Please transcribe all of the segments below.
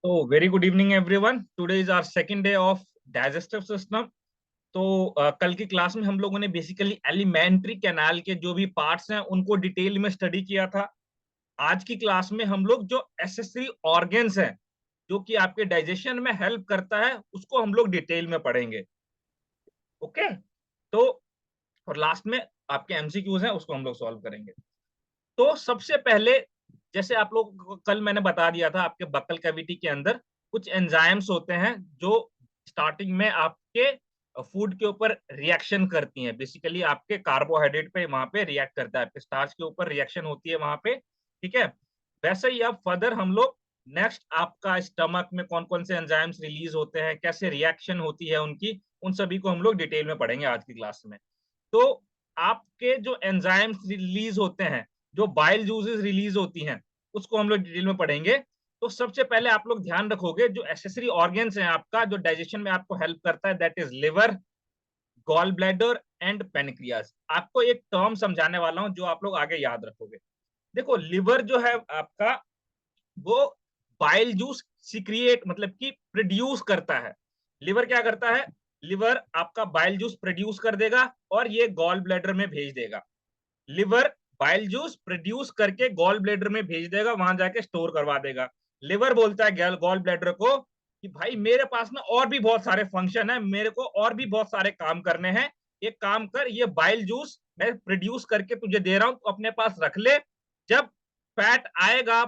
तो very good evening everyone. Today is our second day of digestive system. तो कल की क्लास में हम लोगों ने बेसिकली एलिमेंट्री कैनाल के जो भी पार्ट्स हैं उनको डिटेल में स्टडी किया था। आज की क्लास में हम लोग जो एसेसरी ऑर्गन्स हैं जो कि आपके डाइजेशन में हेल्प करता है उसको हम लोग डिटेल में पढ़ेंगे। ओके। तो और लास्ट में आपके एमसीक्यूज हैं उसको हम लोग सॉल्व करेंगे। तो सबसे पहले, जैसे आप लोग को कल मैंने बता दिया था, आपके बक्कल कैविटी के अंदर कुछ एंजाइम्स होते हैं जो स्टार्टिंग में आपके फूड के ऊपर रिएक्शन करती हैं। बेसिकली आपके कार्बोहाइड्रेट पे वहां पे रिएक्ट करता है, आपके स्टार्च के ऊपर रिएक्शन होती है वहां पे। ठीक है। वैसे ही अब फर्दर हम लोग नेक्स्ट आपका स्टमक में कौन कौन से एंजाइम्स रिलीज होते हैं, कैसे रिएक्शन होती है उनकी, उन सभी को हम लोग डिटेल में पढ़ेंगे आज की क्लास में। तो आपके जो एंजाइम्स रिलीज होते हैं, जो बाइल जूसेस रिलीज होती हैं, उसको हम लोग डिटेल में पढ़ेंगे। तो सबसे पहले आप लोग ध्यान रखोगे जो एसेसरी ऑर्गन्स हैं आपका जो डाइजेशन में आपको हेल्प करता है, that is liver, gall bladder and pancreas. आपको एक टर्म समझाने वाला हूं जो आप लोग आगे याद रखोगे। देखो, लिवर जो है आपका, वो बाइल जूस सिक्रिएट मतलब कि प्रोड्यूस करता है। लिवर क्या करता है? लिवर आपका बाइल जूस प्रोड्यूस कर देगा और ये गॉल ब्लैडर में भेज देगा। लिवर बाइल जूस प्रोड्यूस करके गॉल ब्लैडर में भेज देगा, वहां जाके स्टोर करवा देगा। लिवर बोलता है गॉल ब्लैडर को कि भाई मेरे पास में और भी बहुत सारे फंक्शन है, मेरे को और भी बहुत सारे काम करने हैं, एक काम कर, ये बाइल जूस मैं प्रोड्यूस करके तुझे दे रहा हूं, तो अपने पास रख ले। जब फैट आएगा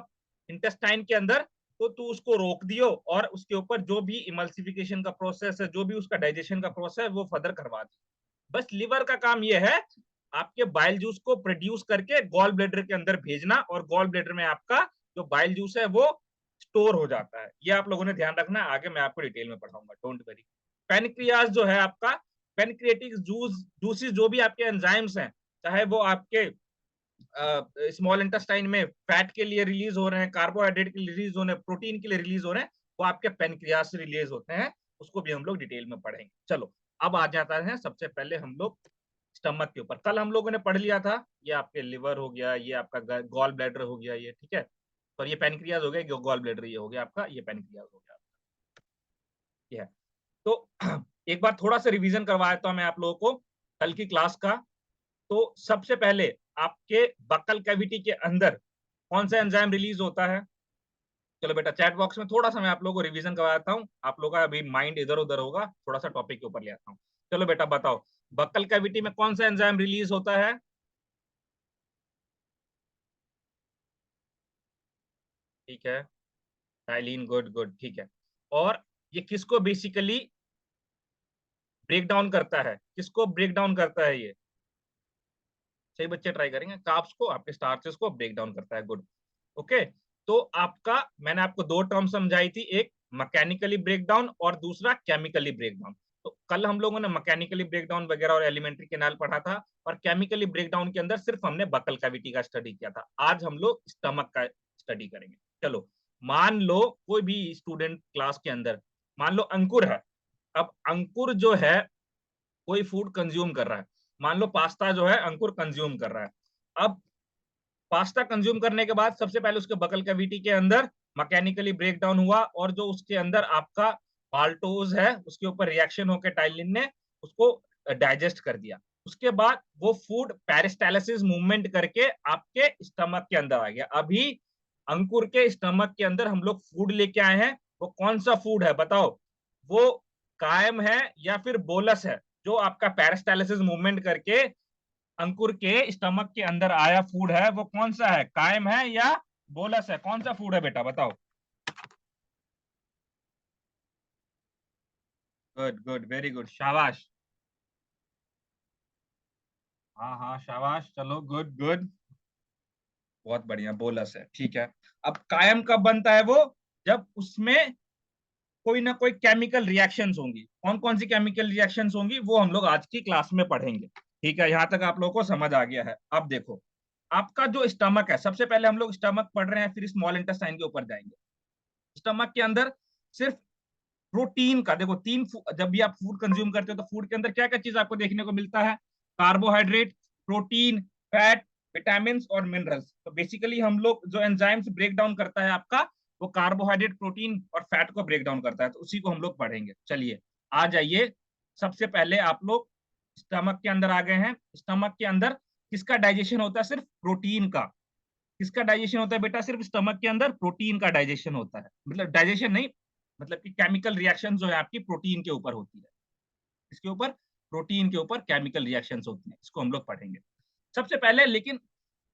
इंटेस्टाइन के अंदर तो तू उसको रोक दियो और उसके ऊपर जो भी इमल्सिफिकेशन का प्रोसेस है, जो भी उसका डाइजेशन का प्रोसेस है, वो फर्दर करवा दियो। बस लिवर का काम ये है आपके बाइल जूस को प्रोड्यूस करके गॉल ब्लैडर के अंदर भेजना, और गॉल ब्लैडर में आपका जो बाइल जूस है वो स्टोर हो जाता है। ये आप लोगों ने ध्यान रखना है, आगे मैं आपको डिटेल में पढ़ाऊंगा, डोंट वरी। पेनक्रियाज जो है आपका, पेनक्रिएटिक जूसेस जो भी आपके एंजाइम्स हैं, चाहे वो आपके स्मॉल इंटेस्टाइन में फैट के लिए रिलीज हो रहे हैं, कार्बोहाइड्रेट के लिए रिलीज हो रहे हैं, प्रोटीन के लिए रिलीज हो रहे हैं, वो आपके पेनक्रियाज से रिलीज होते हैं। उसको भी हम लोग डिटेल में पढ़ेंगे। चलो, अब आ जाता है सबसे पहले हम लोग स्टमक के ऊपर। कल हम लोगों ने पढ़ लिया था, ये आपके लिवर हो गया, ये आपका गॉल ब्लैडर हो गया, ये ठीक है। और ये पेनक्रियाज हो गया, गॉल ब्लैडर ये हो गया आपका, ये पेनक्रियाज हो गया ये है। तो एक बार थोड़ा सा रिवीजन करवाया था मैं आप लोगों को कल की क्लास का। तो सबसे पहले आपके बक्कल कैविटी के अंदर कौन सा एंजाइम रिलीज होता है? चलो बेटा, चैट बॉक्स में थोड़ा सा मैं आप लोगों को रिवीजन करवाता हूँ, आप लोगों का अभी माइंड इधर उधर होगा, थोड़ा सा टॉपिक के ऊपर ले आता हूँ। चलो बेटा बताओ, बक्कल कैविटी में कौन सा एंजाइम रिलीज होता है? ठीक है, टाइलिन, गुड गुड, ठीक है। और ये किसको बेसिकली ब्रेक डाउन करता है? किसको ब्रेक डाउन करता है ये? सही बच्चे ट्राई करेंगे। कार्ब्स को, आपके स्टार्चेस को ब्रेक डाउन करता है, गुड। ओके। तो आपका, मैंने आपको दो टर्म समझाई थी, एक मैकेनिकली ब्रेक डाउन और दूसरा केमिकली ब्रेक डाउन। तो कल हम लोगों ने मैकेनिकली ब्रेक डाउन वगैरह और एलिमेंट्री कैनाल पढ़ा था, और केमिकली ब्रेक डाउन के अंदर सिर्फ हमने बकल कैविटी का स्टडी किया था। आज हम लोग स्टमक का स्टडी करेंगे। चलो, मान लो कोई भी स्टूडेंट क्लास के अंदर, मान लो अंकुर है। अब अंकुर जो है कोई फूड कंज्यूम कर रहा है, मान लो पास्ता जो है अंकुर कंज्यूम कर रहा है। अब पास्ता कंज्यूम करने के बाद सबसे पहले उसके बकल कैविटी के अंदर मैकेनिकली ब्रेक डाउन हुआ, और जो उसके अंदर आपका माल्टोज है उसके ऊपर रिएक्शन होकर टाइलिन ने उसको डाइजेस्ट कर दिया। उसके बाद वो फूड पेरिस्टालिसिस मूवमेंट करके आपके स्टमक के अंदर आ गया। अभी अंकुर के स्टमक के अंदर हम लोग फूड लेके आए हैं, वो कौन सा फूड है बताओ? वो कायम है या फिर बोलस है? जो आपका पेरिस्टालिसिस मूवमेंट करके अंकुर के स्टमक के अंदर आया फूड है, वो कौन सा है? कायम है या बोलस है? कौन सा फूड है बेटा बताओ? गुड गुड, वेरी गुड, शाबाश। हाँ हाँ, शाबाश, चलो गुड गुड, बहुत बढ़िया, बोलस है, ठीक है। अब कायम कब बनता है वो? जब उसमें कोई ना कोई केमिकल रिएक्शंस होंगी। कौन कौन सी केमिकल रिएक्शंस होंगी वो हम लोग आज की क्लास में पढ़ेंगे। ठीक है, यहां तक आप लोगों को समझ आ गया है? अब देखो, आपका जो स्टमक है, सबसे पहले हम लोग स्टमक पढ़ रहे हैं, फिर स्मॉल इंटेस्टाइन के ऊपर जाएंगे। स्टमक के अंदर सिर्फ प्रोटीन का, देखो जब भी आप फूड कंज्यूम करते हो तो फूड के अंदर क्या क्या चीज आपको देखने को मिलता है? कार्बोहाइड्रेट, प्रोटीन, फैट, विटामिन और मिनरल्स। तो बेसिकली हम लोग जो एंजाइम्स ब्रेक डाउन करता है आपका वो कार्बोहाइड्रेट, प्रोटीन और फैट को ब्रेक डाउन करता है, तो उसी को हम लोग पढ़ेंगे। चलिए आ जाइए, सबसे पहले आप लोग स्टमक के अंदर आ गए हैं। स्टमक के अंदर किसका डाइजेशन होता है? सिर्फ प्रोटीन का। किसका डाइजेशन होता है बेटा? सिर्फ स्टमक के अंदर प्रोटीन का डाइजेशन होता है। मतलब डाइजेशन नहीं, मतलब कि केमिकल रिएक्शन जो है आपकी प्रोटीन के ऊपर होती है। इसके ऊपर, प्रोटीन के ऊपर केमिकल रिएक्शंस होती हैं, इसको हम लोग पढ़ेंगे सबसे पहले। लेकिन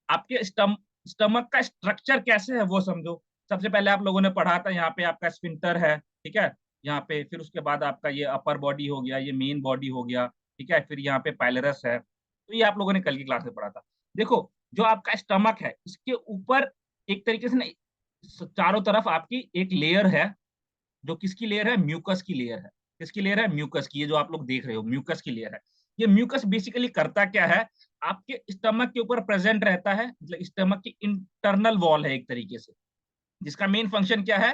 आपके स्टमक का स्ट्रक्चर कैसे है वो समझो। सबसे पहले आप लोगों ने पढ़ा था, यहाँ पे आपका स्फिंक्टर है, ठीक है, यहाँ पे। फिर उसके बाद आपका ये अपर बॉडी हो गया, ये मेन बॉडी हो गया, ठीक है। फिर यहाँ पे पाइलरस है। तो ये आप लोगों ने कल की क्लास में पढ़ा था। देखो, जो आपका स्टमक है, इसके ऊपर एक तरीके से ना चारों तरफ आपकी एक लेयर है, जो किसकी लेयर है? म्यूकस की लेयर है। किसकी लेयर है? म्यूकस की। ये जो आप लोग देख रहे हो, म्यूकस की लेयर है। ये म्यूकस बेसिकली करता क्या है? आपके स्टमक के ऊपर प्रेजेंट रहता है, मतलब स्टमक की इंटरनल वॉल है एक तरीके से, जिसका मेन फंक्शन क्या है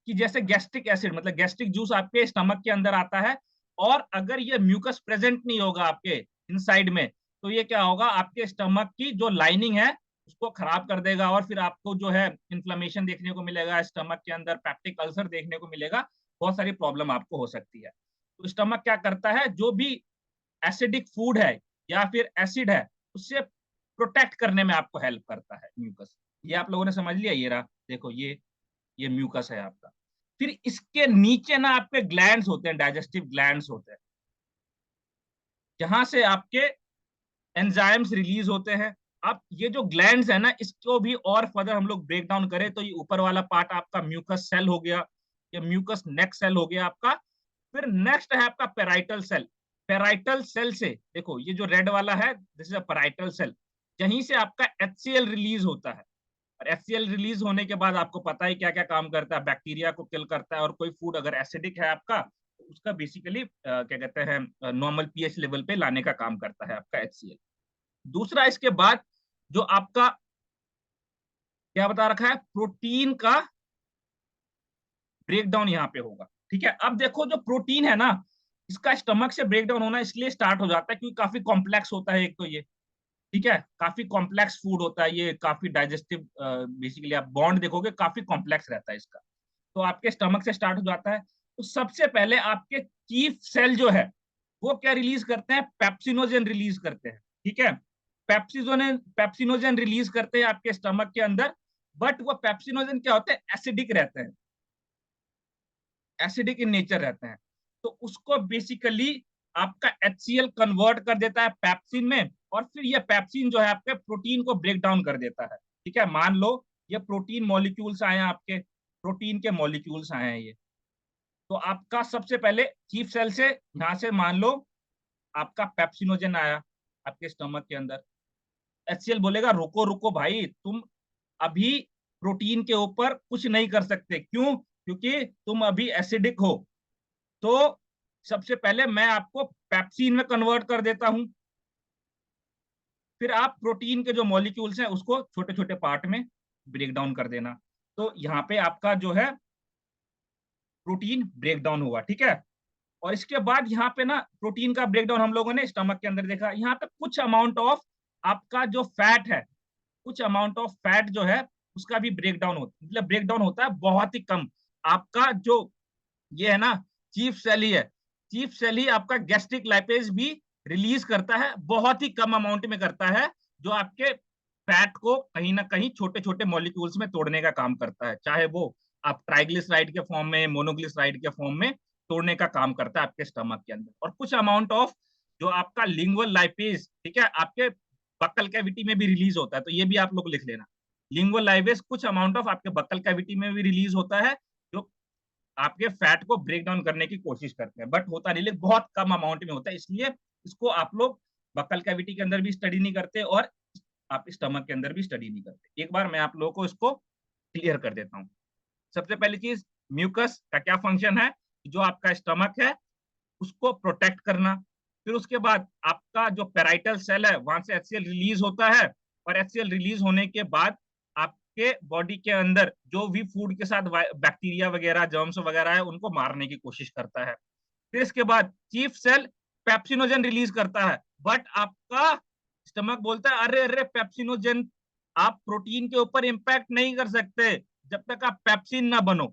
कि जैसे गैस्ट्रिक एसिड, मतलब गैस्ट्रिक जूस आपके स्टमक के अंदर आता है, और अगर ये म्यूकस प्रेजेंट नहीं होगा आपके इनसाइड में, तो ये क्या होगा? आपके स्टमक की जो लाइनिंग है उसको खराब कर देगा, और फिर आपको जो है इन्फ्लेमेशन देखने को मिलेगा स्टमक के अंदर, पैप्टिक अल्सर देखने को मिलेगा, बहुत सारी प्रॉब्लम आपको हो सकती है। तो स्टमक क्या करता है? जो भी एसिडिक फूड है या फिर एसिड है, उससे प्रोटेक्ट करने में आपको हेल्प करता है म्यूकस। ये आप लोगों ने समझ लिया। ये रहा, देखो, ये म्यूकस है आपका। फिर इसके नीचे ना आपके ग्लैंड्स होते हैं, डाइजेस्टिव ग्लैंड्स होते हैं, जहां से आपके एंजाइम्स रिलीज होते हैं। अब ये जो ग्लैंड्स है ना, इसको भी और फर्दर हम लोग ब्रेक डाउन करें तो ये ऊपर वाला पार्ट आपका म्यूकस सेल हो गया, या म्यूकस नेक सेल हो गया आपका। फिर नेक्स्ट है आपका पेराइटल सेल। पेराइटल सेल से, देखो ये जो रेड वाला है, this is a parietal cell. यहीं से आपका एचसीएल रिलीज होता है, और एचसीएल रिलीज होने के बाद आपको पता है क्या क्या काम करता है। बैक्टीरिया को किल करता है, और कोई फूड अगर एसिडिक है आपका, तो उसका बेसिकली क्या कहते हैं, नॉर्मल पीएच लेवल पे लाने का काम करता है आपका एचसीएल। दूसरा, इसके बाद जो आपका क्या बता रखा है, प्रोटीन का ब्रेक डाउन यहाँ पे होगा, ठीक है। अब देखो, जो प्रोटीन है ना, इसका स्टमक से ब्रेक डाउन होना इसलिए स्टार्ट हो जाता है क्योंकि काफी कॉम्प्लेक्स होता है एक तो ये, ठीक है, काफी कॉम्प्लेक्स फूड होता है ये, काफी डाइजेस्टिव, बेसिकली आप बॉन्ड देखोगे काफी कॉम्प्लेक्स रहता है इसका। तो आपके स्टमक से स्टार्ट हो जाता है। तो सबसे पहले आपके चीफ सेल जो है, वो क्या रिलीज करते हैं? पेप्सिनोजेन रिलीज करते हैं, ठीक है। पेप्सिनोजेन रिलीज करते हैं आपके स्टमक के अंदर। बट वो पेप्सिनोजेन क्या होते हैं? एसिडिक रहते हैं, एसिडिक इन नेचर रहते हैं। तो उसको बेसिकली आपका एचसीएल कन्वर्ट कर देता है पैप्सिन में, और फिर ये पैप्सिन जो है आपके प्रोटीन को ब्रेक डाउन कर देता है, ठीक है। मान लो ये प्रोटीन मॉलिक्यूल्स आए हैं आपके, प्रोटीन के मॉलिक्यूल्स आए हैं ये। तो आपका सबसे पहले चीफ सेल से, यहां से मान लो आपका पेप्सिनोजेन आया आपके स्टमक के अंदर। एचसीएल बोलेगा रुको रुको भाई, तुम अभी प्रोटीन के ऊपर कुछ नहीं कर सकते। क्यों? क्योंकि तुम अभी एसिडिक हो। तो सबसे पहले मैं आपको पेप्सिन में कन्वर्ट कर देता हूं, फिर आप प्रोटीन के जो मॉलिक्यूल्स हैं उसको छोटे छोटे पार्ट में ब्रेक डाउन कर देना। तो यहाँ पे आपका जो है प्रोटीन ब्रेक डाउन हुआ, ठीक है। और इसके बाद यहाँ पे ना प्रोटीन का ब्रेक डाउन हम लोगों ने स्टमक के अंदर देखा। यहाँ पे कुछ अमाउंट ऑफ आपका जो फैट है, कुछ अमाउंट ऑफ फैट जो है उसका भी ब्रेक डाउन होता है, मतलब ब्रेक डाउन होता है बहुत ही कम। आपका जो ये है ना, चीफ सेल ही है, चीफ सेल ही आपका गैस्ट्रिक लाइपेज भी रिलीज करता है, बहुत ही कम अमाउंट में करता है, जो आपके फैट को कहीं ना कहीं छोटे छोटे मॉलिक्यूल्स में तोड़ने का काम करता है, चाहे वो आप ट्राइग्लिसराइड के फॉर्म में, मोनोग्लिसराइड के फॉर्म में तोड़ने का काम करता है आपके स्टमक के अंदर। और कुछ अमाउंट ऑफ जो आपका लिंगुअल लाइपेज, ठीक है, आपके बक्कल कैविटी में भी रिलीज होता है, तो ये भी आप लोग लिख लेना। लिंगुअल लाइपेज कुछ अमाउंट ऑफ आपके बक्कल कैविटी में भी रिलीज होता है, जो आपके फैट को ब्रेक डाउन करने की कोशिश करते हैं, बट होता नहीं, लेकिन बहुत कम अमाउंट में होता है, इसलिए इसको आप लोग बक्कल कैविटी के अंदर भी स्टडी नहीं करते, और आप स्टमक के अंदर भी स्टडी नहीं करते। एक बार मैं आप लोगों को इसको क्लियर कर देता हूँ। सबसे पहली चीज, म्यूकस का क्या फंक्शन है? जो आपका स्टमक है उसको प्रोटेक्ट करना। फिर उसके बाद आपका जो पेराइटल सेल है, वहां से एचसीएल रिलीज होता है, और एचसीएल रिलीज होने के बाद आपके बॉडी के अंदर जो भी फूड के साथ बैक्टीरिया वगैरह, जर्म्स वगैरह है, उनको मारने की कोशिश करता है। फिर इसके बाद चीफ सेल पेप्सिनोजन रिलीज करता है, बट आपका स्टमक बोलता है अरे अरे पेप्सिनोजन आप प्रोटीन के ऊपर इंपैक्ट नहीं कर सकते, जब तक आप पेप्सिन ना बनो।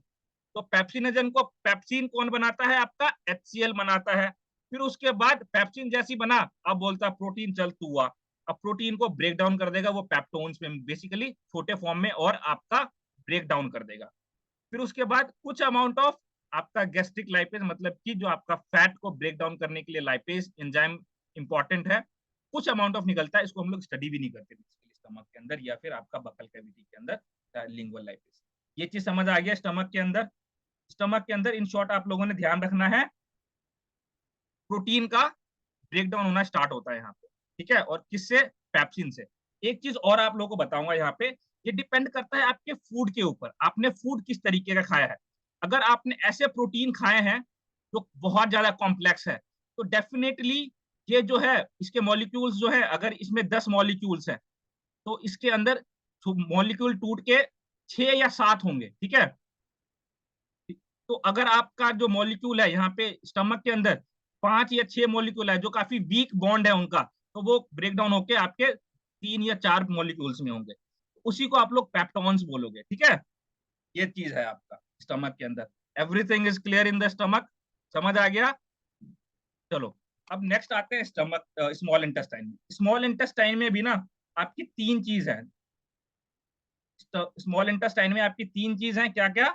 तो पेप्सिनोजन को पेप्सिन कौन बनाता है? आपका HCl बनाता है। फिर उसके बाद पेप्सिन जैसी बना, अब बोलता है प्रोटीन चल तू हुआ। अब प्रोटीन को ब्रेक डाउन कर देगा वो पेप्टोन्स में, बेसिकली छोटे फॉर्म में, और आपका ब्रेक डाउन कर देगा। फिर उसके बाद कुछ अमाउंट ऑफ आपका गैस्ट्रिक लाइपेज, मतलब कि जो आपका फैट को ब्रेक डाउन करने के लिए लाइपेज एंजाइम इंपॉर्टेंट है, कुछ अमाउंट ऑफ निकलता है। इसको हम लोग स्टडी भी नहीं करते स्टमक के अंदर या फिर आपका बकल कैविटी के अंदर, लिंगुअल लाइपेज। ये चीज समझ आ गया स्टमक के अंदर। स्टमक के अंदर इन शॉर्ट आप लोगों ने ध्यान रखना है, प्रोटीन का ब्रेक डाउन होना स्टार्ट होता है यहाँ पे, ठीक है। और किससे? पेप्सिन से। एक चीज और आप लोगों को बताऊंगा यहाँ पे, ये डिपेंड करता है आपके फूड के ऊपर, आपने फूड किस तरीके का खाया है। अगर आपने ऐसे प्रोटीन खाए हैं जो बहुत ज्यादा कॉम्प्लेक्स है, तो डेफिनेटली ये जो है, इसके मॉलिक्यूल्स जो है, अगर इसमें 10 मॉलिक्यूल्स है, तो इसके अंदर मॉलिक्यूल टूट के 6 या 7 होंगे, ठीक है। तो अगर आपका जो मॉलिक्यूल है यहाँ पे स्टमक के अंदर 5 या 6 मॉलिक्यूल है जो काफी वीक बॉन्ड है उनका, तो वो ब्रेक डाउन होके आपके 3 या 4 मॉलिक्यूल्स में होंगे। उसी को आप लोग पेप्टॉन्स बोलोगे, ठीक है। ये चीज है आपका स्टमक के अंदर। Everything is clear in the stomach, समझ आ गया? चलो, अब नेक्स्ट आते हैं स्टमक, स्मॉल इंटेस्टाइन में। स्मॉल इंटेस्टाइन में भी ना आपकी 3 चीज है। स्मॉल इंटेस्टाइन में आपकी 3 चीज है, क्या क्या?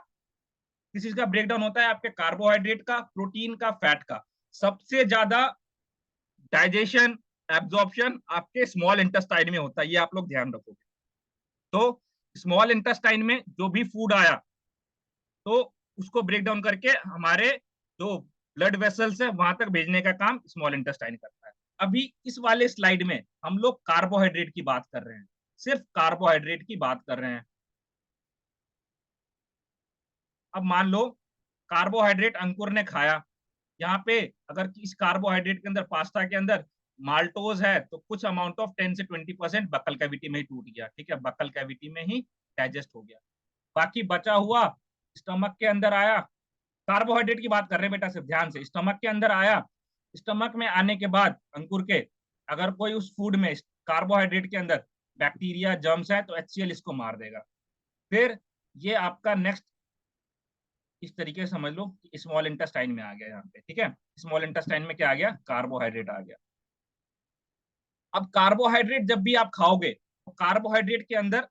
किस चीज का ब्रेकडाउन होता है? आपके कार्बोहाइड्रेट का, प्रोटीन का, फैट का। सबसे ज्यादा डाइजेशन, एब्जॉर्प्शन आपके स्मॉल इंटेस्टाइन में होता है, ये आप लोग ध्यान रखोगे। तो स्मॉल इंटेस्टाइन में जो भी फूड आया, तो उसको ब्रेक डाउन करके हमारे जो ब्लड वेसल्स है वहां तक भेजने का काम स्मॉल इंटेस्टाइन करता है। अभी इस वाले स्लाइड में हम लोग कार्बोहाइड्रेट की बात कर रहे हैं, सिर्फ कार्बोहाइड्रेट की बात कर रहे हैं। अब मान लो कार्बोहाइड्रेट अंकुर ने खाया, यहाँ पे अगर इस कार्बोहाइड्रेट के अंदर, पास्ता के अंदर माल्टोज है, तो कुछ अमाउंट ऑफ 10 से 20% बकल कैविटी में ही टूट गया, ठीक है, बकल कैविटी में ही डाइजेस्ट हो गया। बाकी बचा हुआ स्टमक के अंदर आया। कार्बोहाइड्रेट की बात कर रहे हैं बेटा, सिर्फ ध्यान से। स्टमक के अंदर आया, स्टमक में आने के बाद अंकुर के, अगर कोई उस फूड में कार्बोहाइड्रेट के अंदर बैक्टीरिया, जर्म्स है, तो HCl इसको मार देगा। फिर ये आपका नेक्स्ट इस तरीके से समझ लो कि स्मॉल इंटेस्टाइन में आ गया यहाँ पे, ठीक है। स्मॉल इंटेस्टाइन में क्या आ गया? कार्बोहाइड्रेट आ गया। अब कार्बोहाइड्रेट जब भी आप खाओगे, तो कार्बोहाइड्रेट के अंदर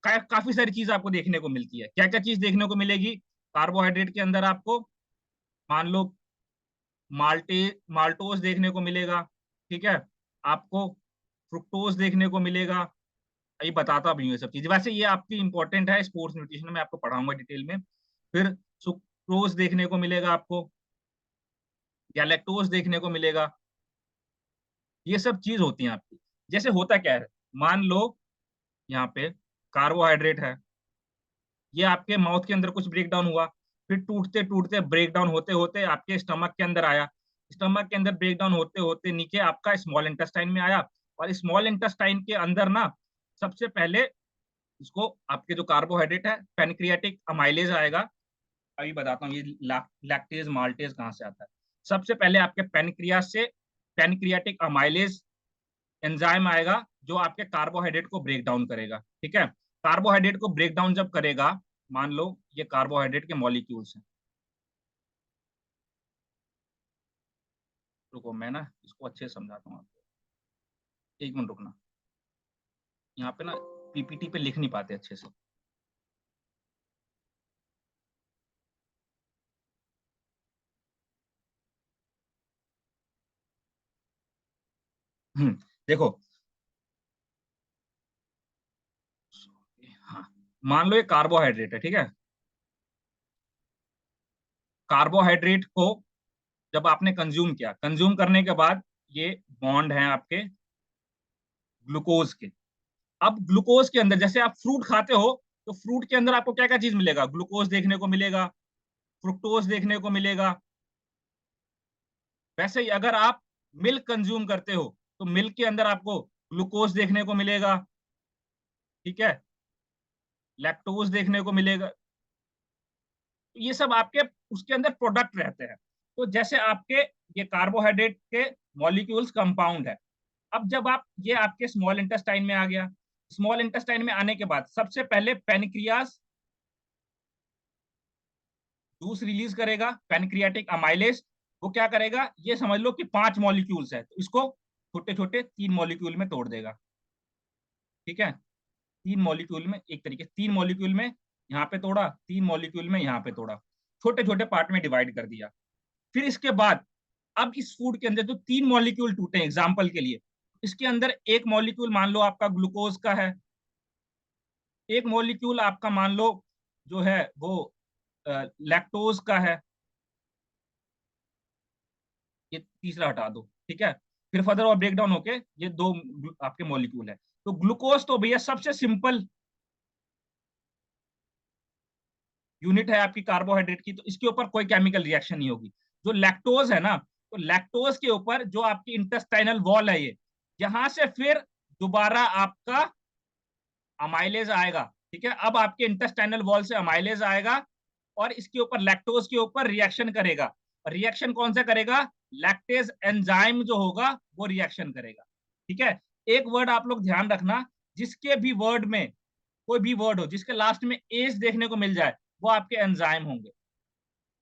काफी सारी चीज आपको देखने को मिलती है। क्या क्या चीज देखने को मिलेगी कार्बोहाइड्रेट के अंदर आपको? मान लो माल्टोज देखने को मिलेगा, ठीक है। आपको फ्रुक्टोज देखने को मिलेगा। ये बताता भी हूँ ये सब चीजें, वैसे ये आपकी इंपॉर्टेंट है, स्पोर्ट्स न्यूट्रिशन में आपको पढ़ाऊंगा डिटेल में। फिर सुक्रोज देखने को मिलेगा आपको, गैलेक्टोज देखने को मिलेगा। ये सब चीज होती हैं आपकी। जैसे होता क्या है, मान लो यहाँ पे कार्बोहाइड्रेट है, ये आपके माउथ के अंदर कुछ ब्रेक डाउन हुआ, फिर टूटते टूटते ब्रेक डाउन होते होते आपके स्टमक के अंदर आया। स्टमक के अंदर ब्रेक डाउन होते होते नीचे आपका स्मॉल इंटेस्टाइन में आया। और स्मॉल इंटेस्टाइन के अंदर ना सबसे पहले इसको, आपके जो कार्बोहाइड्रेट है, पैनक्रियाटिक अमाइलेज आएगा। अभी बताता हूँ ये लैक्टेज माल्टेज कहाँ से आता है। सबसे पहले आपके पैनक्रियास से पैनक्रियाटिक अमाइलेज एंजाइम आएगा, जो आपके कार्बोहाइड्रेट को ब्रेक डाउन करेगा, ठीक है। कार्बोहाइड्रेट को ब्रेक डाउन जब करेगा, मान लो ये कार्बोहाइड्रेट के मॉलिक्यूल्स हैं। रुको, मैं ना इसको अच्छे से समझाता हूँ आपको, 1 मिनट रुकना। यहाँ पे ना PPT पे लिख नहीं पाते अच्छे से। देखो, हाँ, मान लो ये कार्बोहाइड्रेट है, ठीक है। कार्बोहाइड्रेट को जब आपने कंज्यूम किया, कंज्यूम करने के बाद ये बॉन्ड है आपके ग्लूकोज के। अब ग्लूकोज के अंदर, जैसे आप फ्रूट खाते हो, तो फ्रूट के अंदर आपको क्या क्या चीज मिलेगा? ग्लूकोज देखने को मिलेगा, फ्रुक्टोज देखने को मिलेगा। वैसे ही अगर आप मिल्क कंज्यूम करते हो, तो मिल्क के अंदर आपको ग्लूकोज देखने को मिलेगा, ठीक है, लैक्टोज देखने को मिलेगा। ये सब आपके उसके अंदर प्रोडक्ट रहते हैं। तो जैसे आपके ये कार्बोहाइड्रेट के मॉलिक्यूल्स कंपाउंड है। अब जब आप, ये आपके स्मॉल इंटेस्टाइन में आ गया, स्मॉल इंटेस्टाइन में आने के बाद सबसे पहले पेनक्रियास जूस रिलीज करेगा पैनक्रियाटिक अमाइलेज। वो क्या करेगा, ये समझ लो कि 5 मॉलिक्यूल्स है, तो इसको छोटे छोटे 3 मॉलिक्यूल में तोड़ देगा। ठीक है, 3 मॉलिक्यूल में, एक तरीके 3 मॉलिक्यूल में यहाँ पे तोड़ा, 3 मॉलिक्यूल में यहाँ पे तोड़ा, छोटे छोटे पार्ट में डिवाइड कर दिया। फिर इसके बाद अब इस फूड के अंदर जो 3 मॉलिक्यूल टूटे, एग्जाम्पल के लिए इसके अंदर एक मॉलिक्यूल मान लो आपका ग्लूकोज का है, एक मॉलिक्यूल आपका मान लो जो है वो लैक्टोज का है, ये तीसरा हटा दो। ठीक है, फिर फर्दर और ब्रेक डाउन होके ये दो आपके मॉलिक्यूल है। तो ग्लूकोज तो भैया सबसे सिंपल यूनिट है आपकी कार्बोहाइड्रेट की, तो इसके ऊपर कोई केमिकल रिएक्शन नहीं होगी। जो लैक्टोज है ना, तो लैक्टोज के ऊपर जो आपकी इंटेस्टाइनल वॉल है, ये यहां से फिर दोबारा आपका अमाइलेज आएगा। ठीक है, अब आपके इंटेस्टाइनल वॉल से अमाइलेज आएगा और इसके ऊपर लैक्टोज के ऊपर रिएक्शन करेगा। रिएक्शन कौन सा करेगा, लैक्टेज एंजाइम जो होगा वो रिएक्शन करेगा। ठीक है, एक वर्ड आप लोग ध्यान रखना, जिसके भी वर्ड में कोई भी वर्ड हो जिसके लास्ट में एज देखने को मिल जाए वो आपके एंजाइम होंगे।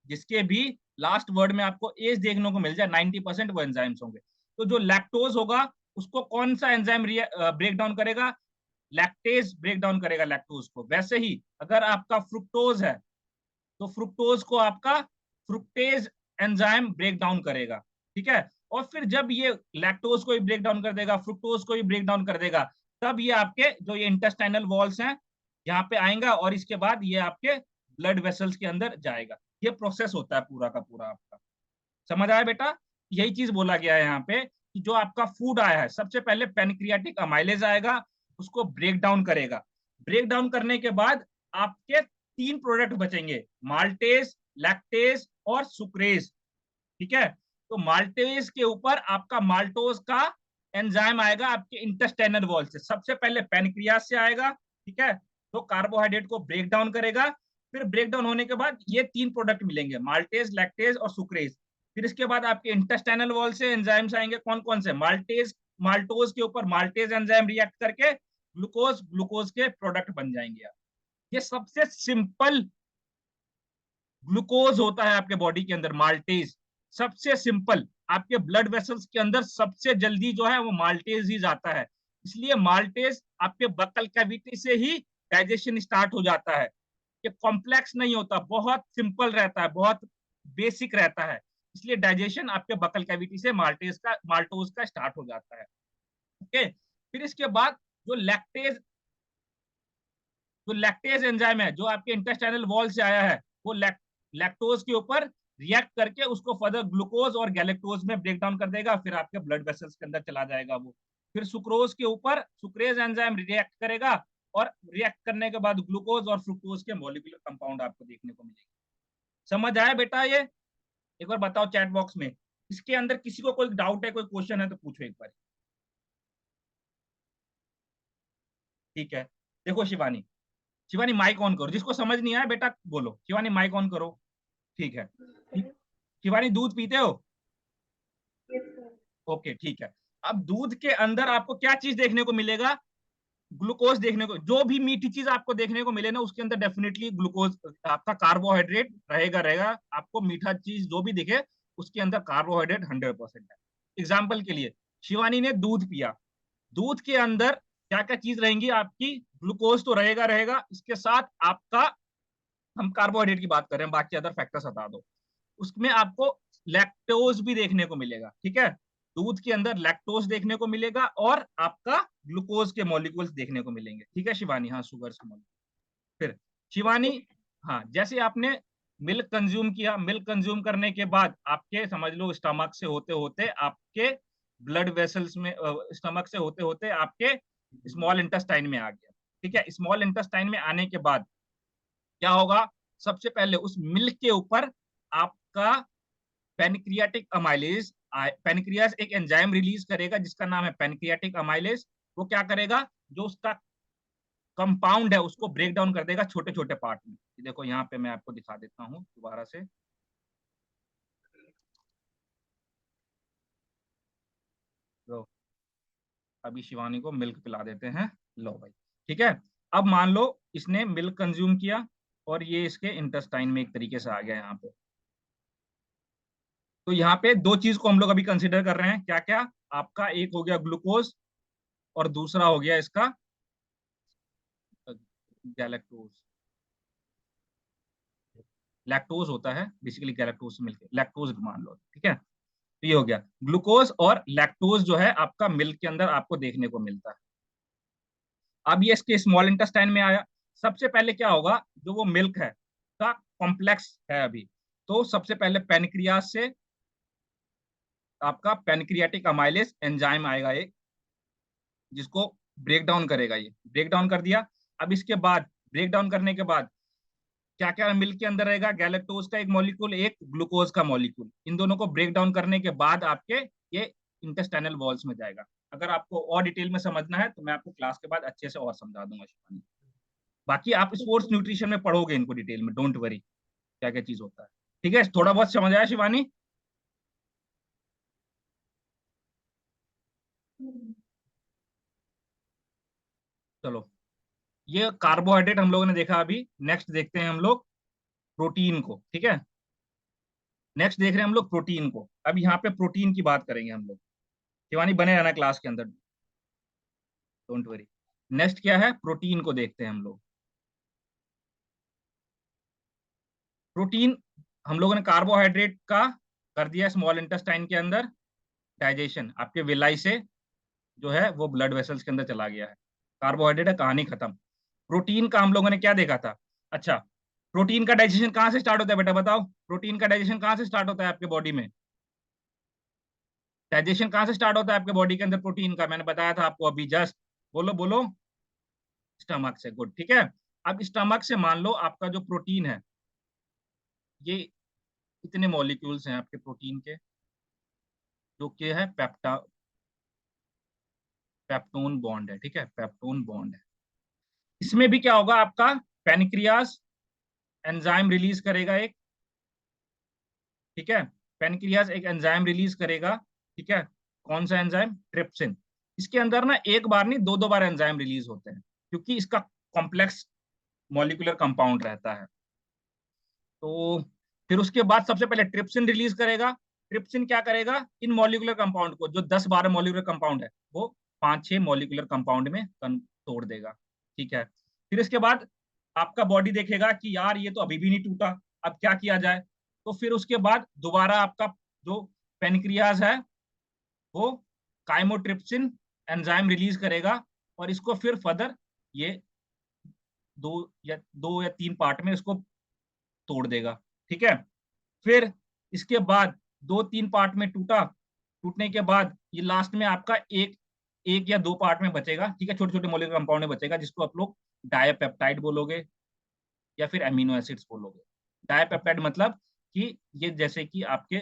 जिसके भी लास्ट वर्ड में आपको एज देखने को मिल जाए 90% वो एंजाइम्स होंगे। तो जो लैक्टोज होगा उसको कौन सा एंजाइम ब्रेक डाउन करेगा, लैक्टेज ब्रेक डाउन करेगा लैक्टोज को। वैसे ही अगर आपका फ्रुक्टोज है तो फ्रुक्टोज को आपका फ्रुक्टेज एंजाइम ब्रेक डाउन करेगा। ठीक है, और फिर जब ये लैक्टोज को भी ब्रेक डाउन कर देगा, फ्रुक्टोज को भी ब्रेक डाउन कर देगा, तब ये आपके जो ये इंटेस्टाइनल वॉल्स हैं यहाँ पे आएगा और इसके बाद ये आपके ब्लड वेसल्स के अंदर जाएगा। ये प्रोसेस होता है पूरा का पूरा आपका। समझ आया बेटा, यही चीज बोला गया है यहाँ पे कि जो आपका फूड आया है सबसे पहले पैनक्रियाटिक अमाइलेज आएगा, उसको ब्रेक डाउन करेगा। ब्रेक डाउन करने के बाद आपके 3 प्रोडक्ट बचेंगे, माल्टेज, लैक्टेज और सुक्रेज। ठीक है, तो माल्टेज के ऊपर आपका माल्टोज का एंजाइम आएगा आपके इंटेस्टाइनल वॉल से, सबसे पहले पैनक्रियास से आएगा। ठीक है, तो कार्बोहाइड्रेट को ब्रेक डाउन करेगा। फिर ब्रेक डाउन होने के बाद ये 3 प्रोडक्ट मिलेंगे, माल्टेज, लैक्टेज और सुक्रेज। फिर इसके बाद आपके इंटेस्टाइनल वॉल से एंजाइम्स आएंगे, कौन कौन से, माल्टेज, माल्टोज के ऊपर माल्टेज एंजाइम रिएक्ट करके ग्लूकोज, ग्लूकोज के प्रोडक्ट बन जाएंगे। ये सबसे सिंपल ग्लूकोज होता है आपके बॉडी के अंदर, माल्टेज सबसे सिंपल। आपके ब्लड वेसल्स के अंदर सबसे जल्दी जो है वो माल्टेज ही जाता है, इसलिए माल्टेज आपके बकल कैविटी से ही डाइजेशन स्टार्ट हो जाता है। ये कॉम्प्लेक्स नहीं होता, बहुत सिंपल रहता है, बहुत बेसिक रहता है, इसलिए डाइजेशन आपके बकल कैविटी से माल्टोज का स्टार्ट हो जाता है। ओके, फिर इसके बाद जो लैक्टेज एंजाइम है जो आपके इंटेस्टाइनल वॉल से आया है, वो लैक्टोज के ऊपर रिएक्ट करके उसको फर्दर ग्लूकोज और गैलेक्टोज में ब्रेक डाउन कर देगा, फिर आपके ब्लड वेसल्स के अंदर चला जाएगा वो। फिर सुक्रोज के ऊपर सुक्रेज एंजाइम रिएक्ट करेगा और रिएक्ट करने के बाद ग्लूकोज और फ्रुक्टोज के मॉलिक्यूलर कंपाउंड आपको देखने को मिलेंगे। समझ आया बेटा ये? एक बार बताओ चैट बॉक्स में, इसके अंदर किसी को कोई डाउट है, कोई क्वेश्चन है तो पूछो एक बार। ठीक है, देखो शिवानी, शिवानी माइक ऑन करो, जिसको समझ नहीं आया बेटा बोलो, शिवानी माइक ऑन करो। ठीक है, शिवानी दूध पीते हो? ओके ठीक है। अब दूध के अंदर आपको क्या चीज देखने को मिलेगा, ग्लूकोज देखने को, जो भी मीठी चीज आपको देखने को मिले ना उसके अंदर डेफिनेटली ग्लूकोज, आपका कार्बोहाइड्रेट रहेगा रहेगा। आपको मीठा चीज जो भी दिखे उसके अंदर कार्बोहाइड्रेट 100% है। एग्जाम्पल के लिए शिवानी ने दूध पिया, दूध के अंदर क्या क्या चीज रहेंगी आपकी, ग्लूकोज तो रहेगा रहेगा, इसके साथ आपका, हम कार्बोहाइड्रेट की बात कर रहे हैं, बाकी अदर फैक्टर्स हटा दो, उसमें आपको लैक्टोज भी देखने को मिलेगा। ठीक है, दूध के अंदर लैक्टोज देखने को मिलेगा और आपका ग्लूकोज के मॉलिक्यूल्स देखने को मिलेंगे। ठीक है शिवानी, हाँ शुगर के मॉलिक्यूल। फिर शिवानी, हाँ जैसे आपने मिल्क कंज्यूम किया, मिल्क कंज्यूम करने के बाद आपके समझ लो स्टमक से होते होते आपके ब्लड वेसल्स में, स्टमक से होते होते आपके स्मॉल इंटेस्टाइन में आ गया। ठीक है, स्मॉल इंटेस्टाइन में आने के बाद क्या होगा, सबसे पहले उस मिल्क के ऊपर आपका पेनक्रियाटिक अमाइलेज, पेनक्रियास एक एंजाइम रिलीज करेगा जिसका नाम है पेनक्रियाटिक अमाइलेज। वो क्या करेगा, जो उसका कंपाउंड है उसको ब्रेक डाउन कर देगा छोटे छोटे पार्ट में। देखो यहाँ पे मैं आपको दिखा देता हूँ दोबारा से। लो, अभी शिवानी को मिल्क पिला देते हैं। लो भाई, ठीक है। अब मान लो इसने मिल्क कंज्यूम किया, और ये इसके इंटेस्टाइन में एक तरीके से आ गया यहाँ पे। तो यहाँ पे दो चीज को हम लोग अभी कंसिडर कर रहे हैं, क्या क्या? आपका एक हो गया ग्लूकोज और दूसरा हो गया इसका गैलेक्टोज। लैक्टोज होता है बेसिकली, गैलेक्टोज से मिलकर लैक्टोज मान लो, ठीक है। तो ये हो गया ग्लूकोज और लैक्टोज जो है आपका मिल्क के अंदर आपको देखने को मिलता है। अब ये इसके स्मॉल इंटेस्टाइन में आया। सबसे पहले क्या होगा, जो वो मिल्क है का कॉम्प्लेक्स है अभी, तो सबसे पहले पेनक्रियाज से आपका पेनक्रियाटिक अमाइलेज एंजाइम आएगा एक, जिसको ब्रेक डाउन करेगा। ये ब्रेक डाउन कर दिया। अब इसके बाद ब्रेक डाउन करने के बाद क्या क्या मिल्क के अंदर रहेगा, गैलेक्टोज का एक मॉलिक्यूल, एक ग्लूकोज का मॉलिक्यूल। इन दोनों को ब्रेक डाउन करने के बाद आपके ये इंटेस्टाइनल वॉल्स में जाएगा। अगर आपको और डिटेल में समझना है तो मैं आपको क्लास के बाद अच्छे से और समझा दूंगा शिवानी। बाकी आप स्पोर्ट्स न्यूट्रिशन में पढ़ोगे इनको डिटेल में, डोंट वरी, क्या क्या चीज होता है। ठीक है, थोड़ा बहुत समझ आया शिवानी? चलो, ये कार्बोहाइड्रेट हम लोगों ने देखा अभी। नेक्स्ट देखते हैं हम लोग प्रोटीन को, ठीक है। नेक्स्ट देख रहे हैं हम लोग प्रोटीन को। अब यहाँ पे प्रोटीन की बात करेंगे हम लोग। शिवानी बने रहना क्लास के अंदर, डोंट वरी। नेक्स्ट क्या है, प्रोटीन को देखते हैं हम लोग। प्रोटीन हम लोगों ने कार्बोहाइड्रेट का कर दिया स्मॉल इंटेस्टाइन के अंदर डाइजेशन, आपके विलाई से जो है वो ब्लड वेसल्स के अंदर चला गया है। कार्बोहाइड्रेट है, कहानी खत्म। प्रोटीन का हम लोगों ने क्या देखा था? अच्छा, प्रोटीन का डाइजेशन कहाँ से स्टार्ट होता है बेटा, बताओ। प्रोटीन का डाइजेशन कहाँ से स्टार्ट होता है आपके बॉडी में? डाइजेशन कहाँ से स्टार्ट होता है आपके बॉडी के अंदर प्रोटीन का? मैंने बताया था आपको अभी जस्ट। बोलो बोलो। स्टमक से, गुड, ठीक है। अब स्टमक से मान लो आपका जो प्रोटीन है, ये इतने मॉलिक्यूल्स हैं आपके प्रोटीन के, जो कि है पेप्टोन बॉन्ड है, ठीक है, पेप्टोन बॉन्ड है। इसमें भी क्या होगा आपका, पेनक्रियास एंजाइम रिलीज करेगा एक, ठीक है। पेनक्रियास एक एंजाइम रिलीज करेगा, ठीक है। कौन सा एंजाइम? ट्रिप्सिन। इसके अंदर ना एक बार नहीं, दो दो बार एंजाइम रिलीज होते हैं, क्योंकि इसका कॉम्प्लेक्स मॉलिक्यूलर कंपाउंड रहता है। तो फिर उसके बाद सबसे पहले ट्रिप्सिन रिलीज करेगा। ट्रिप्सिन क्या करेगा, इन मॉलिक्यूलर कंपाउंड को, जो 10-12 मॉलिक्यूलर कंपाउंड है, वो 5-6 मॉलिक्यूलर कंपाउंड में तोड़ देगा, ठीक है। फिर इसके बाद आपका बॉडी देखेगा कि यार ये तो अभी भी नहीं टूटा, अब क्या किया जाए। तो फिर उसके बाद दोबारा आपका जो पेनक्रियाज है, वो काइमोट्रिप्सिन एंजाइम रिलीज करेगा, और इसको फिर फर्दर ये दो दो या तीन पार्ट में इसको तोड़ देगा, ठीक है। फिर इसके बाद 2-3 पार्ट में टूटा, टूटने के बाद ये लास्ट में आपका एक एक या दो पार्ट में बचेगा, ठीक है, छोटे छोटे मॉलिक्यूलर कंपाउंड में बचेगा, जिसको आप लोग डायपेप्टाइड बोलोगे या फिर एमिनो एसिड्स बोलोगे। डायपेप्टाइड मतलब कि ये जैसे कि आपके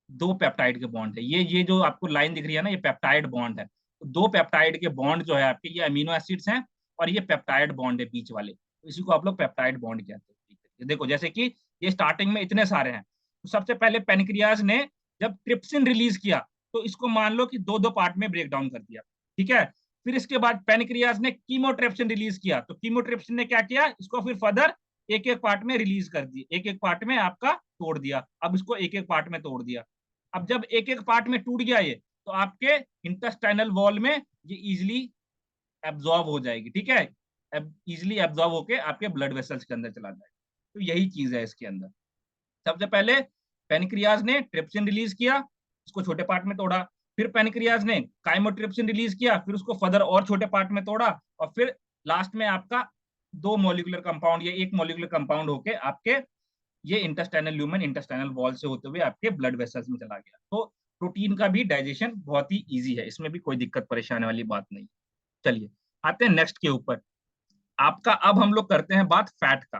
दो पेप्टाइड के बॉन्ड है, ये जो आपको लाइन दिख रही है ना, ये पेप्टाइड बॉन्ड है। तो दो पेप्टाइड के बॉन्ड जो है आपके, ये अमीनो एसिड्स हैं, और ये पेप्टाइड बॉन्ड है बीच वाले, तो इसी को आप लोग पेप्टाइड बॉन्ड कहते हैं। ये देखो, जैसे कि ये स्टार्टिंग में इतने सारे हैं, तो सबसे पहले पेनक्रियाज ने जब ट्रिप्सिन रिलीज किया, तो इसको मान लो कि दो दो पार्ट में ब्रेक डाउन कर दिया, ठीक है। फिर इसके बाद पेनक्रियाज ने कीमोट्रिप्सिन रिलीज किया, तो कीमोट्रिप्सिन ने क्या किया, इसको फिर फर्दर एक एक पार्ट में रिलीज कर दिया, एक एक पार्ट में आपका तोड़ दिया। अब इसको एक एक पार्ट में तोड़ दिया। अब जब एक एक पार्ट में टूट गया ये, तो आपके इंटेस्टाइनल वॉल में ये इजिली एब्जॉर्ब हो जाएगी, ठीक है। इजिली एब्जॉर्ब होके आपके ब्लड वेसल्स के अंदर चला जाएगा। तो यही चीज है इसके अंदर। सबसे पहले पेनक्रियाज ने ट्रिप्सिन रिलीज किया, उसको छोटे पार्ट में तोड़ा। फिर पेनक्रियाज ने काइमोट्रिप्सिन रिलीज किया, फिर उसको फर्दर और छोटे पार्ट में तोड़ा, और फिर लास्ट में आपका दो मॉलिक्यूलर कंपाउंड या एक मॉलिक्यूलर कंपाउंड होके आपके ये इंटेस्टाइनल ल्यूमेन इंटेस्टाइनल वॉल से होते हुए आपके ब्लड वेसल्स में चला गया। तो प्रोटीन का भी डाइजेशन बहुत ही इजी है, इसमें भी कोई दिक्कत परेशानी वाली बात नहीं। चलिए, आते हैं नेक्स्ट के ऊपर। आपका अब हम लोग करते हैं बात फैट का।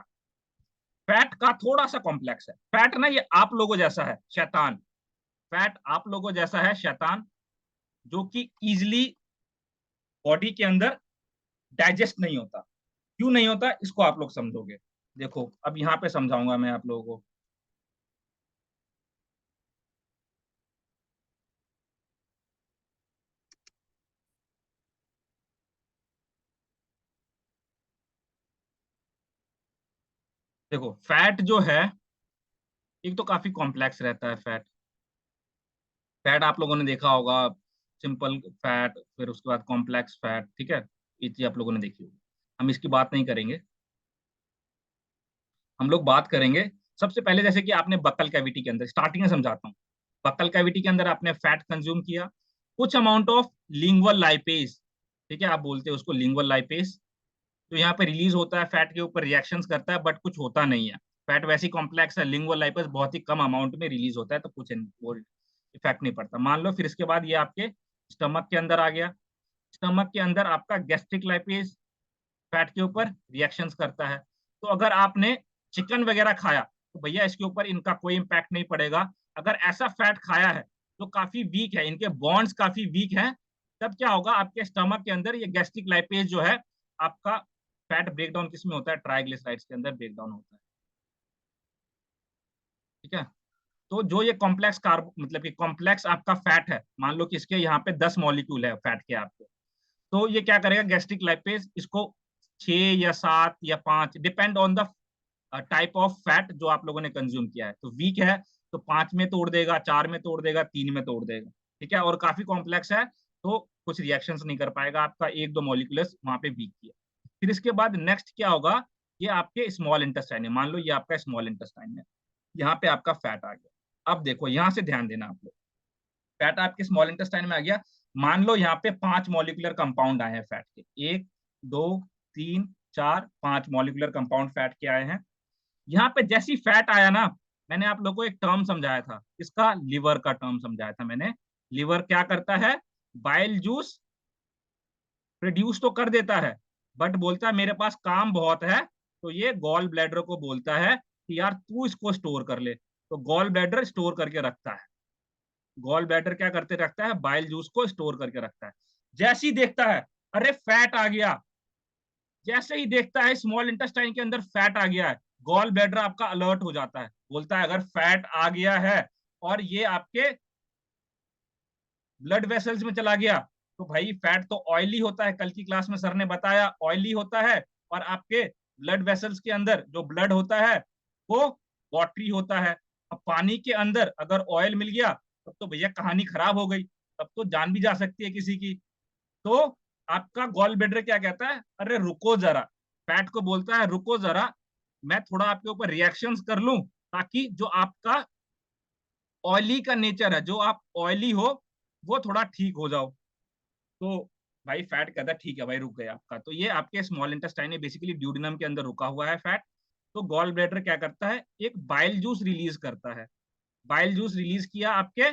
फैट का थोड़ा सा कॉम्प्लेक्स है। फैट ना ये आप लोगों जैसा है शैतान। फैट आप लोगों जैसा है शैतान, जो कि इजिली बॉडी के अंदर डाइजेस्ट नहीं होता। क्यों नहीं होता, इसको आप लोग समझोगे। देखो, अब यहाँ पे समझाऊंगा मैं आप लोगों को। देखो फैट जो है एक तो काफी कॉम्प्लेक्स रहता है। फैट फैट आप लोगों ने देखा होगा, सिंपल फैट, फिर उसके बाद कॉम्प्लेक्स फैट, ठीक है, ये चीज आप लोगों ने देखी होगी। हम इसकी बात नहीं करेंगे, हम लोग बात करेंगे सबसे पहले, जैसे कि आपने बक्कल कैविटी के अंदर, स्टार्टिंग में समझाता हूँ। बक्कल कैविटी के अंदर आपने फैट कंज्यूम किया, कुछ अमाउंट ऑफ लिंगुअल लाइपेज, ठीक है, आप बोलते हैं उसको लिंगुअल लाइपेज, तो यहाँ पे रिलीज होता है, फैट के ऊपर रिएक्शंस करता है, बट कुछ होता नहीं है। फैट वैसी कॉम्प्लेक्स है, लिंगुअल लाइपेज बहुत ही कम अमाउंट में रिलीज होता है, तो कुछ वो इफेक्ट नहीं पड़ता, मान लो। फिर इसके बाद ये आपके स्टमक के अंदर आ गया, स्टमक के अंदर आपका गैस्ट्रिक लाइपेज फैट के ऊपर रिएक्शंस करता है। तो अगर आपने चिकन वगैरह खाया तो भैया इसके ऊपर इनका कोई इम्पैक्ट नहीं पड़ेगा। अगर ऐसा फैट खाया है तो काफी वीक है, इनके बॉन्ड्स काफी वीक हैं, तब क्या होगा, आपके स्टमक के अंदर ये गैस्ट्रिक लाइपेज जो है आपका, फैट ब्रेकडाउन किसमें होता है, ट्राइग्लिसराइड्स के अंदर ब्रेकडाउन होता है, ठीक है। तो जो ये कॉम्प्लेक्स कार्ब, मतलब कि कॉम्प्लेक्स आपका फैट है, मान लो कि इसके यहाँ पे 10 मॉलिक्यूल है फैट के आपके, तो ये क्या करेगा, गैस्ट्रिक लाइपेज इसको 6 या 7 या 5, depend on the type of fat जो आप लोगों ने कंज्यूम किया है। तो वीक है तो 5 में तोड़ देगा, 4 में तोड़ देगा, 3 में तोड़ देगा, ठीक है। और काफी कॉम्प्लेक्स है तो कुछ रिएक्शंस नहीं कर पाएगा, आपका एक दो मॉलिक्यूलस वहां पे वीक किया। फिर इसके बाद नेक्स्ट क्या होगा, ये आपके स्मॉल इंटेस्टाइन है, मान लो ये आपका स्मॉल इंटेस्टाइन है, यहाँ पे आपका फैट आ गया। अब देखो यहाँ से ध्यान देना आप लोग, फैट आपके स्मॉल इंटेस्टाइन में आ गया, मान लो यहाँ पे 5 मॉलिकुलर कंपाउंड आए हैं फैट के, 1 2 3 4 5 मॉलिकुलर कंपाउंड फैट के आए हैं। यहाँ पे जैसी फैट आया ना, मैंने आप लोगों को एक टर्म समझाया था, इसका लिवर का टर्म समझाया था मैंने। लिवर क्या करता है, बाइल जूस प्रोड्यूस तो कर देता है, बट बोलता है मेरे पास काम बहुत है, तो ये गॉल ब्लैडर को बोलता है कि यार तू इसको स्टोर कर ले, तो गॉल ब्लैडर स्टोर करके रखता है। गॉल ब्लैडर क्या करते रखता है, बाइल जूस को स्टोर करके रखता है। जैसे ही देखता है अरे फैट आ गया, जैसे ही देखता है स्मॉल इंटेस्टाइन के अंदर फैट आ गया है, गॉल ब्लैडर आपका अलर्ट हो जाता है, बोलता है अगर फैट आ गया है और ये आपके ब्लड वेसल्स में चला गया, तो भाई फैट तो ऑयली होता है, कल की क्लास में सर ने बताया ऑयली होता है, और आपके ब्लड वेसल्स के अंदर जो ब्लड होता है वो वाटरी होता है। अब पानी के अंदर अगर ऑयल मिल गया तब तो भैया कहानी खराब हो गई, तब तो जान भी जा सकती है किसी की। तो आपका गॉल ब्लैडर क्या कहता है, अरे रुको जरा, फैट को बोलता है रुको जरा, मैं थोड़ा आपके ऊपर रिएक्शंस कर लूं, ताकि जो आपका ऑयली का नेचर है, जो आप ऑयली हो, वो थोड़ा ठीक हो जाओ। तो भाई फैट कहता है ठीक है भाई, रुक गया आपका, तो ये आपके स्मॉल इंटेस्टाइन में बेसिकली ड्यूडिनम के अंदर रुका हुआ है फैट। तो गॉल ब्लैडर क्या करता है, एक बाइल जूस रिलीज करता है, बाइल जूस रिलीज किया आपके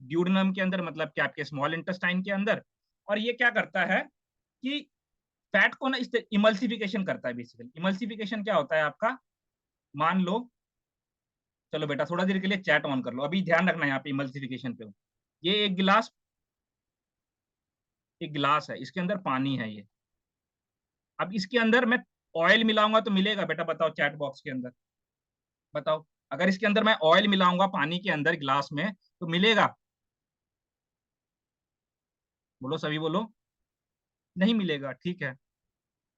ड्यूडिनम के अंदर, मतलब कि आपके स्मॉल इंटेस्टाइन के अंदर, और ये क्या करता है कि फैट को ना इस इमल्सिफिकेशन करता है। बेसिकली इमल्सिफिकेशन क्या होता है आपका, मान लो, चलो बेटा थोड़ा देर के लिए चैट ऑन कर लो, अभी ध्यान रखना है यहाँ पे इमल्सिफिकेशन पे। ये एक गिलास, एक गिलास है, इसके अंदर पानी है ये, अब इसके अंदर मैं ऑयल मिलाऊंगा तो मिलेगा बेटा, बताओ चैट बॉक्स के अंदर, बताओ, अगर इसके अंदर मैं ऑयल मिलाऊंगा पानी के अंदर गिलास में तो मिलेगा, बोलो सभी बोलो, नहीं मिलेगा, ठीक है,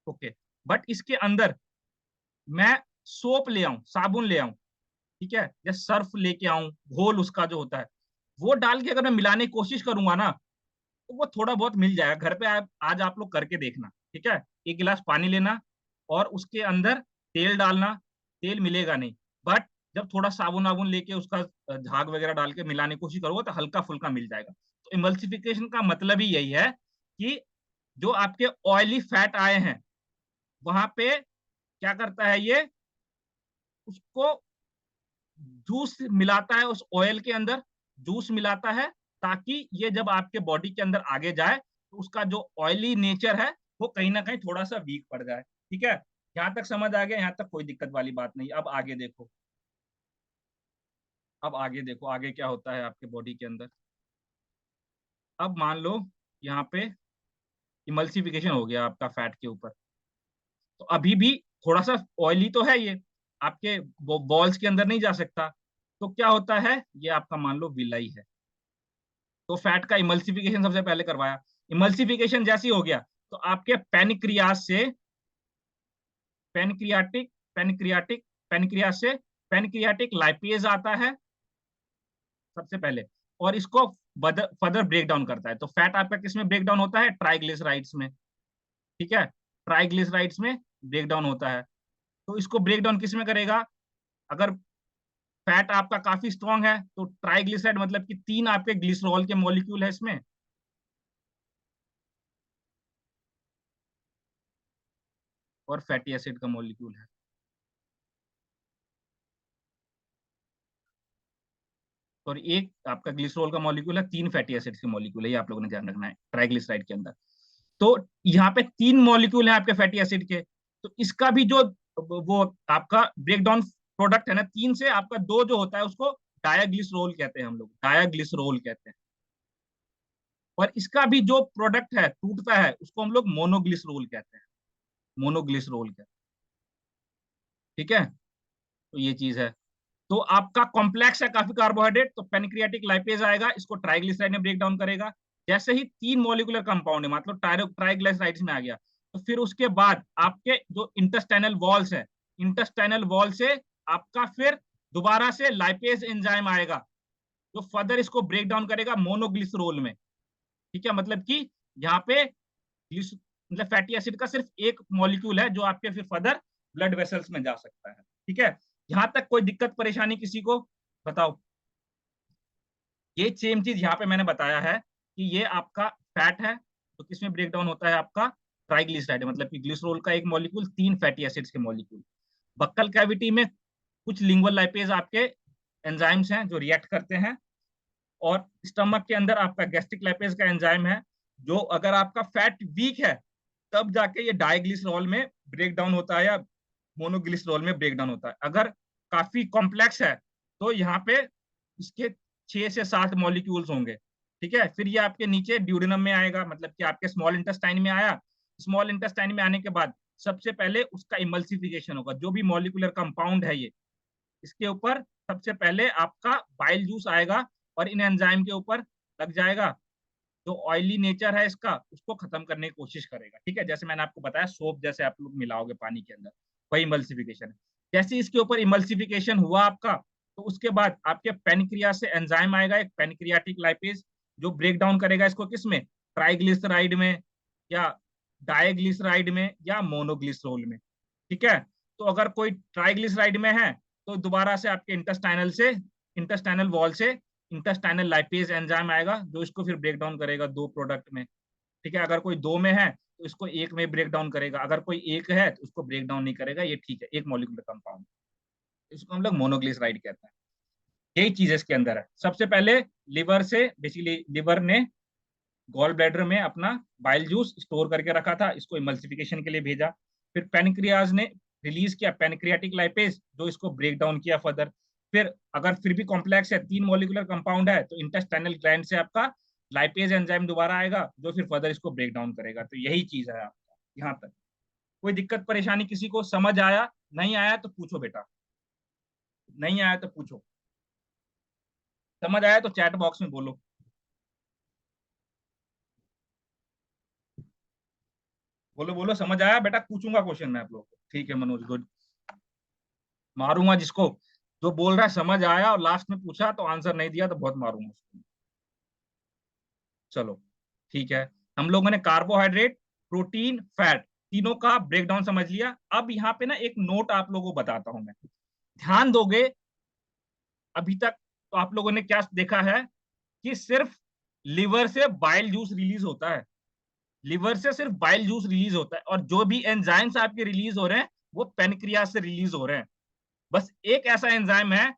ओके। बट इसके अंदर मैं सोप ले आऊं, साबुन ले आऊं, ठीक है, या सर्फ लेके आऊं, घोल उसका जो होता है, वो डाल के अगर मैं मिलाने की कोशिश करूंगा ना, तो वो थोड़ा बहुत मिल जाएगा। घर पे आज आप लोग करके देखना, ठीक है, एक गिलास पानी लेना और उसके अंदर तेल डालना, तेल मिलेगा नहीं, बट जब थोड़ा साबुन वाबुन लेके उसका झाग वगैरह डाल के मिलाने की कोशिश करोगे तो हल्का फुल्का मिल जाएगा। तो इमल्सिफिकेशन का मतलब ही यही है कि जो आपके ऑयली फैट आए हैं वहां पे क्या करता है ये, उसको जूस मिलाता है उस ऑयल के अंदर, जूस मिलाता है, ताकि ये जब आपके बॉडी के अंदर आगे जाए तो उसका जो ऑयली नेचर है वो कहीं ना कहीं थोड़ा सा वीक पड़ जाए, ठीक है। यहाँ तक समझ आ गया, यहाँ तक कोई दिक्कत वाली बात नहीं। अब आगे देखो, अब आगे देखो आगे क्या होता है आपके बॉडी के अंदर। अब मान लो यहाँ पे इमल्सिफिकेशन हो गया आपका फैट के ऊपर, तो अभी भी थोड़ा सा ऑयली तो है ये, आपके बॉल्स के अंदर नहीं जा सकता, तो क्या होता है, ये आपका मान लो विलाई है, तो फैट का इमल्सिफिकेशन सबसे पहले करवाया, इमल्सिफिकेशन जैसी हो गया तो आपके पैनक्रियास से, पैनक्रियाटिक पैनक्रियाटिक पेनक्रियास से पेनक्रियाटिक लाइपेज आता है सबसे पहले, और इसको फर्दर ब्रेक डाउन करता है। तो फैट आपका किस में ब्रेक डाउन होता है? ट्राइग्लिसराइड्स में। ठीक है, ट्राइग्लिसराइड्स में ब्रेक डाउन होता है। तो इसको ब्रेक डाउन किस में करेगा? अगर फैट आपका काफी स्ट्रॉन्ग है तो ट्राइग्लिसराइड मतलब कि 3 आपके ग्लिसरॉल के मॉलिक्यूल है इसमें, और फैटी एसिड का मॉलिक्यूल है। और एक आपका ग्लिसरॉल का मॉलिक्यूल है, 3 फैटी एसिड्स के मॉलिक्यूल है, ये आप लोगों ने ध्यान रखना है ट्राइग्लिसराइड के अंदर। तो यहाँ पे 3 मॉलिक्यूल है आपके फैटी एसिड के, तो इसका भी जो वो आपका ब्रेकडाउन प्रोडक्ट है ना, 3 से आपका 2 जो होता है उसको डायाग्लिसरोल कहते हैं, हम लोग डायाग्लिसरोल कहते हैं। और इसका भी जो प्रोडक्ट है टूटता है उसको हम लोग मोनोग्लिसरोल कहते हैं, मोनोग्लिसरोल कहते हैं। ठीक है, तो ये चीज है। तो आपका कॉम्प्लेक्स है काफी कार्बोहाइड्रेट, तो पेनक्रियाटिक लाइपेज आएगा, इसको ट्राइग्लिसराइड में ब्रेक डाउन करेगा। जैसे ही 3 मॉलिकुलर कंपाउंड है, मतलब ट्राइग्लिसराइड्स में आ गया, तो फिर उसके बाद आपके जो इंटेस्टाइनल वॉल्स है, इंटेस्टाइनल वॉल से आपका फिर दोबारा से लाइपेज एंजाइम आएगा जो फर्दर इसको ब्रेक डाउन करेगा मोनोग्लिसरोल में। ठीक है, मतलब कि यहाँ पे मतलब फैटी एसिड का सिर्फ एक मॉलिक्यूल है जो आपके फिर फर्दर ब्लड वेसल्स में जा सकता है। ठीक है, यहां तक कोई दिक्कत परेशानी किसी को? बताओ। ये सेम चीज यहाँ पे मैंने बताया है कि ये आपका फैट है, तो किसमें ब्रेक डाउन होता है? आपका ट्राइग्लिसराइड, मतलब कि ग्लिसरॉल का एक मॉलिक्यूल, 3 फैटी एसिड्स के मॉलिक्यूल। बक्कल कैविटी में कुछ लिंगुअल लाइपेज आपके एंजाइम्स हैं जो रिएक्ट करते हैं, और स्टमक के अंदर आपका गैस्ट्रिक लाइपेज का एंजाइम है, जो अगर आपका फैट वीक है तब जाके ये डाइग्लिसरॉल में ब्रेक डाउन होता है या मोनोग्लिसरॉल में ब्रेक डाउन होता है। अगर काफी कॉम्प्लेक्स है तो यहाँ पे इसके 6 से 7 मॉलिक्यूल्स होंगे। ठीक है, फिर ये आपके नीचे ड्यूडेनम में आएगा, मतलब कि आपके स्मॉल इंटेस्टाइन में आया। स्मॉल इंटेस्टाइन में आने के बाद सबसे पहले उसका इमल्सिफिकेशन होगा, जो भी मॉलिकुलर कंपाउंड है ये, इसके ऊपर सबसे पहले आपका बाइल जूस आएगा और इन एंजाइम के ऊपर लग जाएगा। जो ऑयली नेचर है इसका उसको खत्म करने की कोशिश करेगा। ठीक है, जैसे मैंने आपको बताया सोप जैसे आप लोग मिलाओगे पानी के अंदर, वही इमल्सिफिकेशन है। जैसे इसके ऊपर इमल्सिफिकेशन हुआ आपका, तो उसके बाद आपके पेनक्रिया से एंजाइम आएगा, एक पेनक्रियाटिक लाइपेज, जो ब्रेक डाउन करेगा इसको किसमें? ट्राइग्लिसराइड में, या डायग्लिसराइड में, या मोनोग्लिसरोल में। ठीक है, तो अगर कोई ट्राइग्लिसराइड में है तो दोबारा से आपके इंटेस्टाइनल वॉल से इंटेस्टाइनल लाइपेज एंजाइम आएगा जो इसको फिर ब्रेक डाउन करेगा 2 प्रोडक्ट में। ठीक है, अगर कोई 2 में है तो इसको एक में ब्रेक डाउन करेगा, अगर कोई एक है तो उसको ब्रेक डाउन नहीं करेगा। ये ठीक है, एक मॉलिक्यूलर कंपाउंड, इसको हम लोग मोनोग्लिसराइड कहते हैं। यही चीज इसके अंदर है। सबसे पहले लिवर से, बेसिकली लिवर ने गॉल ब्लैडर में अपना बाइल जूस स्टोर करके रखा था, इसको इमल्सिफिकेशन के लिए भेजा। फिर पेनक्रियाज ने रिलीज किया पेनक्रियाटिक लाइपेज, जो इसको ब्रेक डाउन किया फर्दर। फिर अगर फिर भी कॉम्प्लेक्स है, 3 मॉलिकुलर कंपाउंड है, तो इंटेस्टाइनल ग्लैंड से आपका लाइपेज एंजाइम दोबारा आएगा जो फिर फर्दर इसको ब्रेक डाउन करेगा। तो यही चीज है आपका यहाँ तक। कोई दिक्कत परेशानी किसी को? समझ आया? नहीं आया तो पूछो बेटा, नहीं आया तो पूछो। समझ आया तो चैट बॉक्स में बोलो। बोलो बोलो, समझ आया बेटा? पूछूंगा क्वेश्चन मैं आप लोगों को। ठीक है मनोज, गुड। मारूंगा जिसको जो बोल रहा है समझ आया और लास्ट में पूछा तो आंसर नहीं दिया तो बहुत मारूंगा उसको। चलो ठीक है, हम लोगों ने कार्बोहाइड्रेट, प्रोटीन, फैट, तीनों का ब्रेकडाउन समझ लिया। अब यहाँ पे ना एक नोट आप लोगों को बताता हूं मैं, ध्यान दोगे। अभी तक तो आप लोगों ने क्या देखा है कि सिर्फ लिवर से बाइल जूस रिलीज होता है, लिवर से सिर्फ बाइल जूस रिलीज होता है, और जो भी एंजाइम्स आपके रिलीज हो रहे हैं वो पेनक्रियास से रिलीज हो रहे हैं। बस एक ऐसा एंजाइम है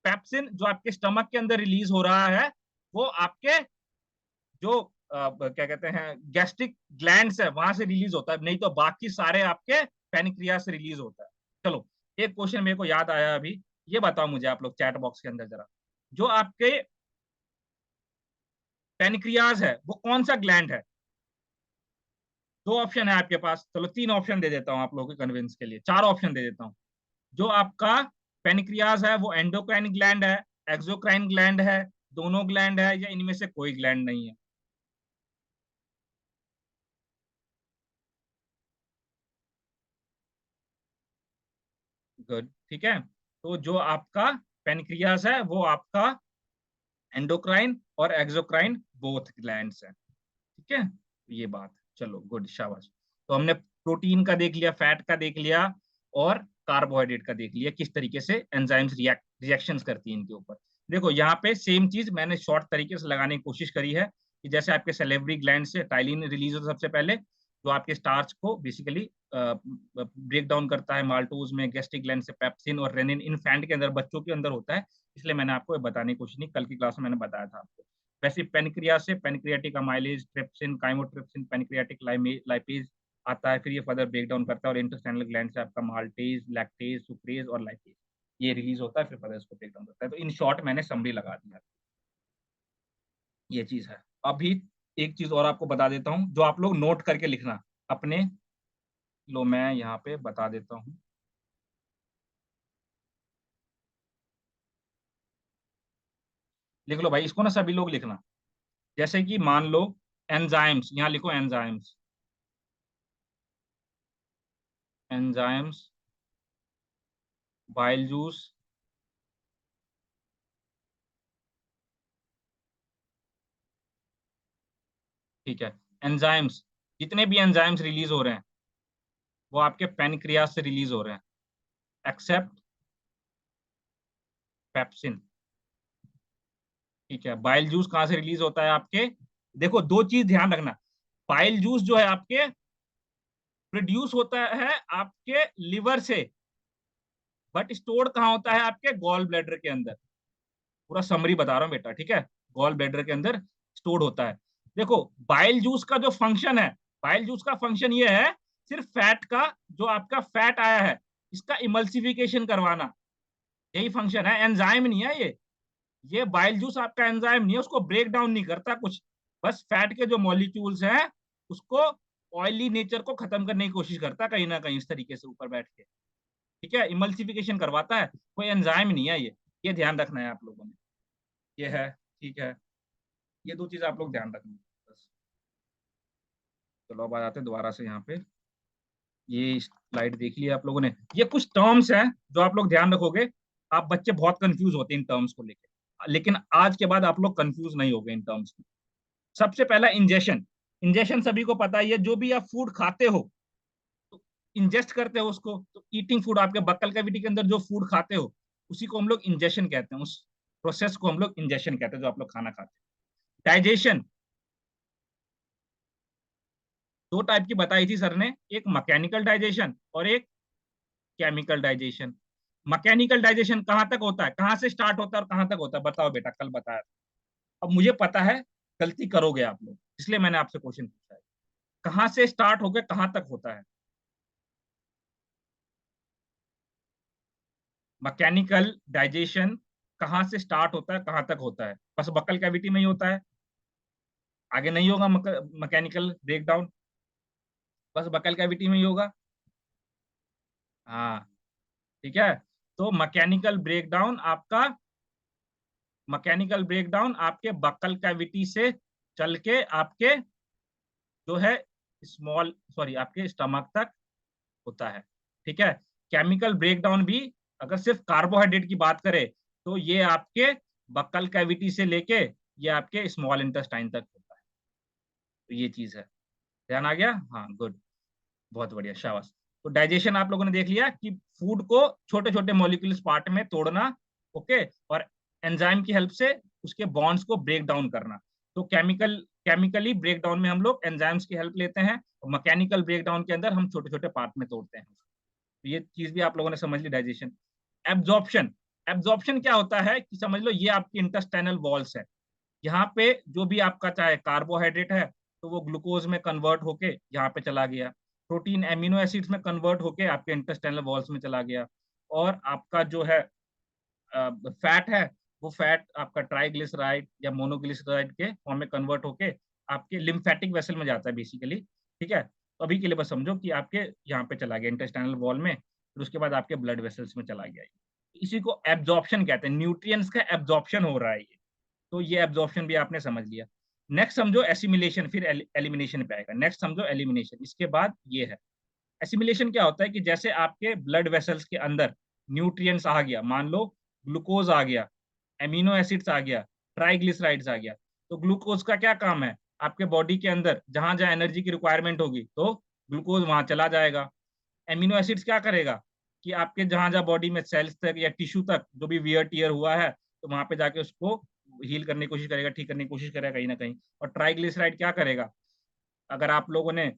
पेप्सिन, जो आपके स्टमक के अंदर रिलीज हो रहा है, वो आपके जो क्या कहते हैं गैस्ट्रिक ग्लैंड्स है वहां से रिलीज होता है, नहीं तो बाकी सारे आपके पेनक्रियास से रिलीज होता है। चलो, एक क्वेश्चन मेरे को याद आया अभी, ये बताओ मुझे आप लोग चैट बॉक्स के अंदर जरा, जो आपके पेनक्रियाज है वो कौन सा ग्लैंड है? 2 ऑप्शन है आपके पास, चलो 3 ऑप्शन दे देता हूँ आप लोगों के कन्विंस के लिए, 4 ऑप्शन दे देता हूँ। जो आपका पेनक्रियाज है वो एंडोक्राइन ग्लैंड है, एक्सोक्राइन ग्लैंड है, दोनों ग्लैंड है, या इनमें से कोई ग्लैंड नहीं है? गुड, ठीक है। तो जो आपका पेनक्रियास है वो आपका एंडोक्राइन और एक्सोक्राइन बोथ ग्लैंड्स है, ठीक है। ये बात, चलो गुड, शाबाश। तो हमने प्रोटीन का देख लिया, फैट का देख लिया, और कार्बोहाइड्रेट का देख लिया, किस तरीके से एंजाइम्स रिएक्शंस करती हैं इनके ऊपर। देखो यहाँ पे सेम चीज मैंने शॉर्ट तरीके से लगाने की कोशिश करी है कि जैसे आपके सैलिवरी ग्लैंड से टाइलिन रिलीज होता है सबसे पहले, जो आपके स्टार्च को बेसिकली ब्रेक डाउन करता है माल्टोज में, गैस्ट्रिक ग्लैंड से पेप्सिन और रेनिन इन्फेंट के अंदर, बच्चों के अंदर होता है, इसलिए मैंने आपको बताने की कोशिश नहीं, कल की क्लास में मैंने बताया था आपको। वैसे पेनक्रिया से pancreatic amylase, trypsin, chymotrypsin, pancreatic lipase आता है, फिर ये फर्दर ब्रेक डाउन करता है, और इंटेस्टाइनल ग्लैंड से आपका माल्टेज, लैक्टेज, सुक्रेज और लाइपेज ये रिलीज होता है, फिर फर्दर इसको ब्रेक डाउन करता है। तो इन शॉर्ट मैंने समरी लगा दिया, ये चीज है। अभी एक चीज और आपको बता देता हूँ जो आप लोग नोट करके लिखना अपने, लो मैं यहाँ पे बता देता हूँ, लिख लो भाई इसको ना, सभी लोग लिखना। जैसे कि मान लो एंजाइम्स, यहाँ लिखो एंजाइम्स, एंजाइम्स, बाइल जूस, ठीक है। एंजाइम्स, जितने भी एंजाइम्स रिलीज हो रहे हैं वो आपके पैनक्रियास से रिलीज हो रहे हैं, एक्सेप्ट पेप्सिन, ठीक है। बाइल जूस कहाँ से रिलीज होता है आपके, देखो दो चीज ध्यान रखना, बाइल जूस जो है आपके प्रोड्यूस होता है आपके लिवर से, बट स्टोर कहाँ होता है आपके गॉल ब्लैडर के अंदर। पूरा समरी बता रहा हूँ बेटा, ठीक है। गॉल ब्लैडर के अंदर स्टोर होता है। देखो बाइल जूस का जो फंक्शन है, बाइल जूस का फंक्शन ये है, सिर्फ फैट का, जो आपका फैट आया है इसका इमल्सिफिकेशन करवाना, यही फंक्शन है, एंजाइम नहीं है ये बाइल जूस आपका एंजाइम नहीं है, उसको ब्रेक डाउन नहीं करता कुछ, बस फैट के जो मॉलिक्यूल्स हैं उसको, ऑयली नेचर को खत्म करने की कोशिश करता है कहीं ना कहीं इस तरीके से ऊपर बैठ के, ठीक है, इमल्सिफिकेशन करवाता है, कोई एंजाइम नहीं है ये ध्यान रखना है आप लोगों ने, ये है, ठीक है। ये दो चीज आप लोग ध्यान रखना बस। चलो अब आ जाते हैं दोबारा से यहाँ पे, ये स्लाइड देख लिया आप लोगों ने, ये कुछ टर्म्स हैं जो आप लोग ध्यान रखोगे। आप बच्चे बहुत कंफ्यूज होते हैं इन टर्म्स को लेके, लेकिन आज के बाद आप लोग कंफ्यूज नहीं होगे इन टर्म्स में। सबसे पहला इंजेशन, इंजेशन सभी को पता ही है, जो भी आप फूड खाते हो तो इंजेस्ट करते हो उसको, तो ईटिंग फूड, आपके बक्कल कैविटी के अंदर जो फूड खाते हो उसी को हम लोग इंजेशन कहते हैं, उस प्रोसेस को हम लोग इंजेशन कहते हैं जो आप लोग खाना खाते हैं। डाइजेशन, दो टाइप की बताई थी सर ने, एक मैकेनिकल डाइजेशन और एक केमिकल डाइजेशन। मैकेनिकल डाइजेशन कहाँ तक होता है, कहाँ से स्टार्ट होता है और कहाँ तक होता है, बताओ बेटा, कल बताया था। अब मुझे पता है गलती करोगे आप लोग, इसलिए मैंने आपसे क्वेश्चन पूछा है, कहाँ से स्टार्ट होकर कहाँ तक होता है। मैकेनिकल डाइजेशन कहाँ से स्टार्ट होता है कहाँ तक होता है, बस बक्कल कैविटी में ही होता है, आगे नहीं होगा मैकेनिकल ब्रेकडाउन, बस बक्कल कैविटी में ही होगा। हाँ, ठीक है। तो मैकेनिकल ब्रेकडाउन आपके बक्कल कैविटी से चल के आपके जो है स्मॉल, सॉरी, आपके स्टमक तक होता है, ठीक है। केमिकल ब्रेकडाउन भी अगर सिर्फ कार्बोहाइड्रेट की बात करें तो ये आपके बक्कल कैविटी से लेके ये आपके स्मॉल इंटेस्टाइन तक होता है, तो ये चीज है, ध्यान आ गया, हाँ गुड, बहुत बढ़िया, शाबाश। तो डाइजेशन आप लोगों ने देख लिया कि फूड को छोटे छोटे मॉलिक्यूल्स पार्ट में तोड़ना, ओके, और एंजाइम की हेल्प से उसके बॉन्ड्स को ब्रेक डाउन करना। तो केमिकली ब्रेक डाउन में हम लोग एंजाइम्स की हेल्प लेते हैं, और मैकेनिकल ब्रेक डाउन के अंदर हम छोटे छोटे पार्ट में तोड़ते हैं। तो ये चीज भी आप लोगों ने समझ ली, डाइजेशन। एब्जॉर्प्शन, एब्जॉर्प्शन क्या होता है कि समझ लो ये आपकी इंटेस्टाइनल वॉल्स है, यहाँ पे जो भी आपका चाहे कार्बोहाइड्रेट है तो वो ग्लूकोज में कन्वर्ट होके यहाँ पे चला गया, प्रोटीन एमिनो एसिड्स में कन्वर्ट होके आपके इंटेस्टाइनल वॉल्स में चला गया, और आपका जो है फैट है वो फैट आपका ट्राइग्लिसराइड या मोनोग्लिसराइड के फॉर्म में कन्वर्ट होके आपके लिम्फेटिक वेसल में जाता है बेसिकली, ठीक है। तो अभी के लिए बस समझो कि आपके यहाँ पे चला गया इंटेस्टाइनल वॉल में, फिर उसके बाद आपके ब्लड वेसल्स में चला गया, इसी को एब्जॉर्प्शन कहते हैं, न्यूट्रिएंट्स का एब्जॉर्प्शन हो रहा है ये। तो ये एब्जॉर्प्शन भी आपने समझ लिया। नेक्स्ट समझो एसिमिलेशन, फिर एलिमिनेशन पे आएगा, नेक्स्ट समझो एलिमिनेशन, इसके बाद ये है। एसिमिलेशन क्या होता है कि जैसे आपके ब्लड वेसल्स के अंदर न्यूट्रिएंट्स आ गया, मान लो ग्लूकोज आ गया, एमिनो एसिड्स आ गया, ट्राइग्लिसराइड्स आ गया। तो ग्लूकोज का क्या काम है, आपके बॉडी के अंदर जहां जहां एनर्जी की रिक्वायरमेंट होगी तो ग्लूकोज वहां चला जाएगा। एमिनो एसिड्स क्या करेगा कि आपके जहां जहां बॉडी में सेल्स तक या टिश्यू तक जो भी वियर टीयर हुआ है तो वहां पे जाके उसको हील करने की कोशिश करेगा, ठीक करने की कोशिश करेगा कहीं ना कहीं। और ट्राइग्लिसराइड क्या करेगा, अगर आप लोगों ने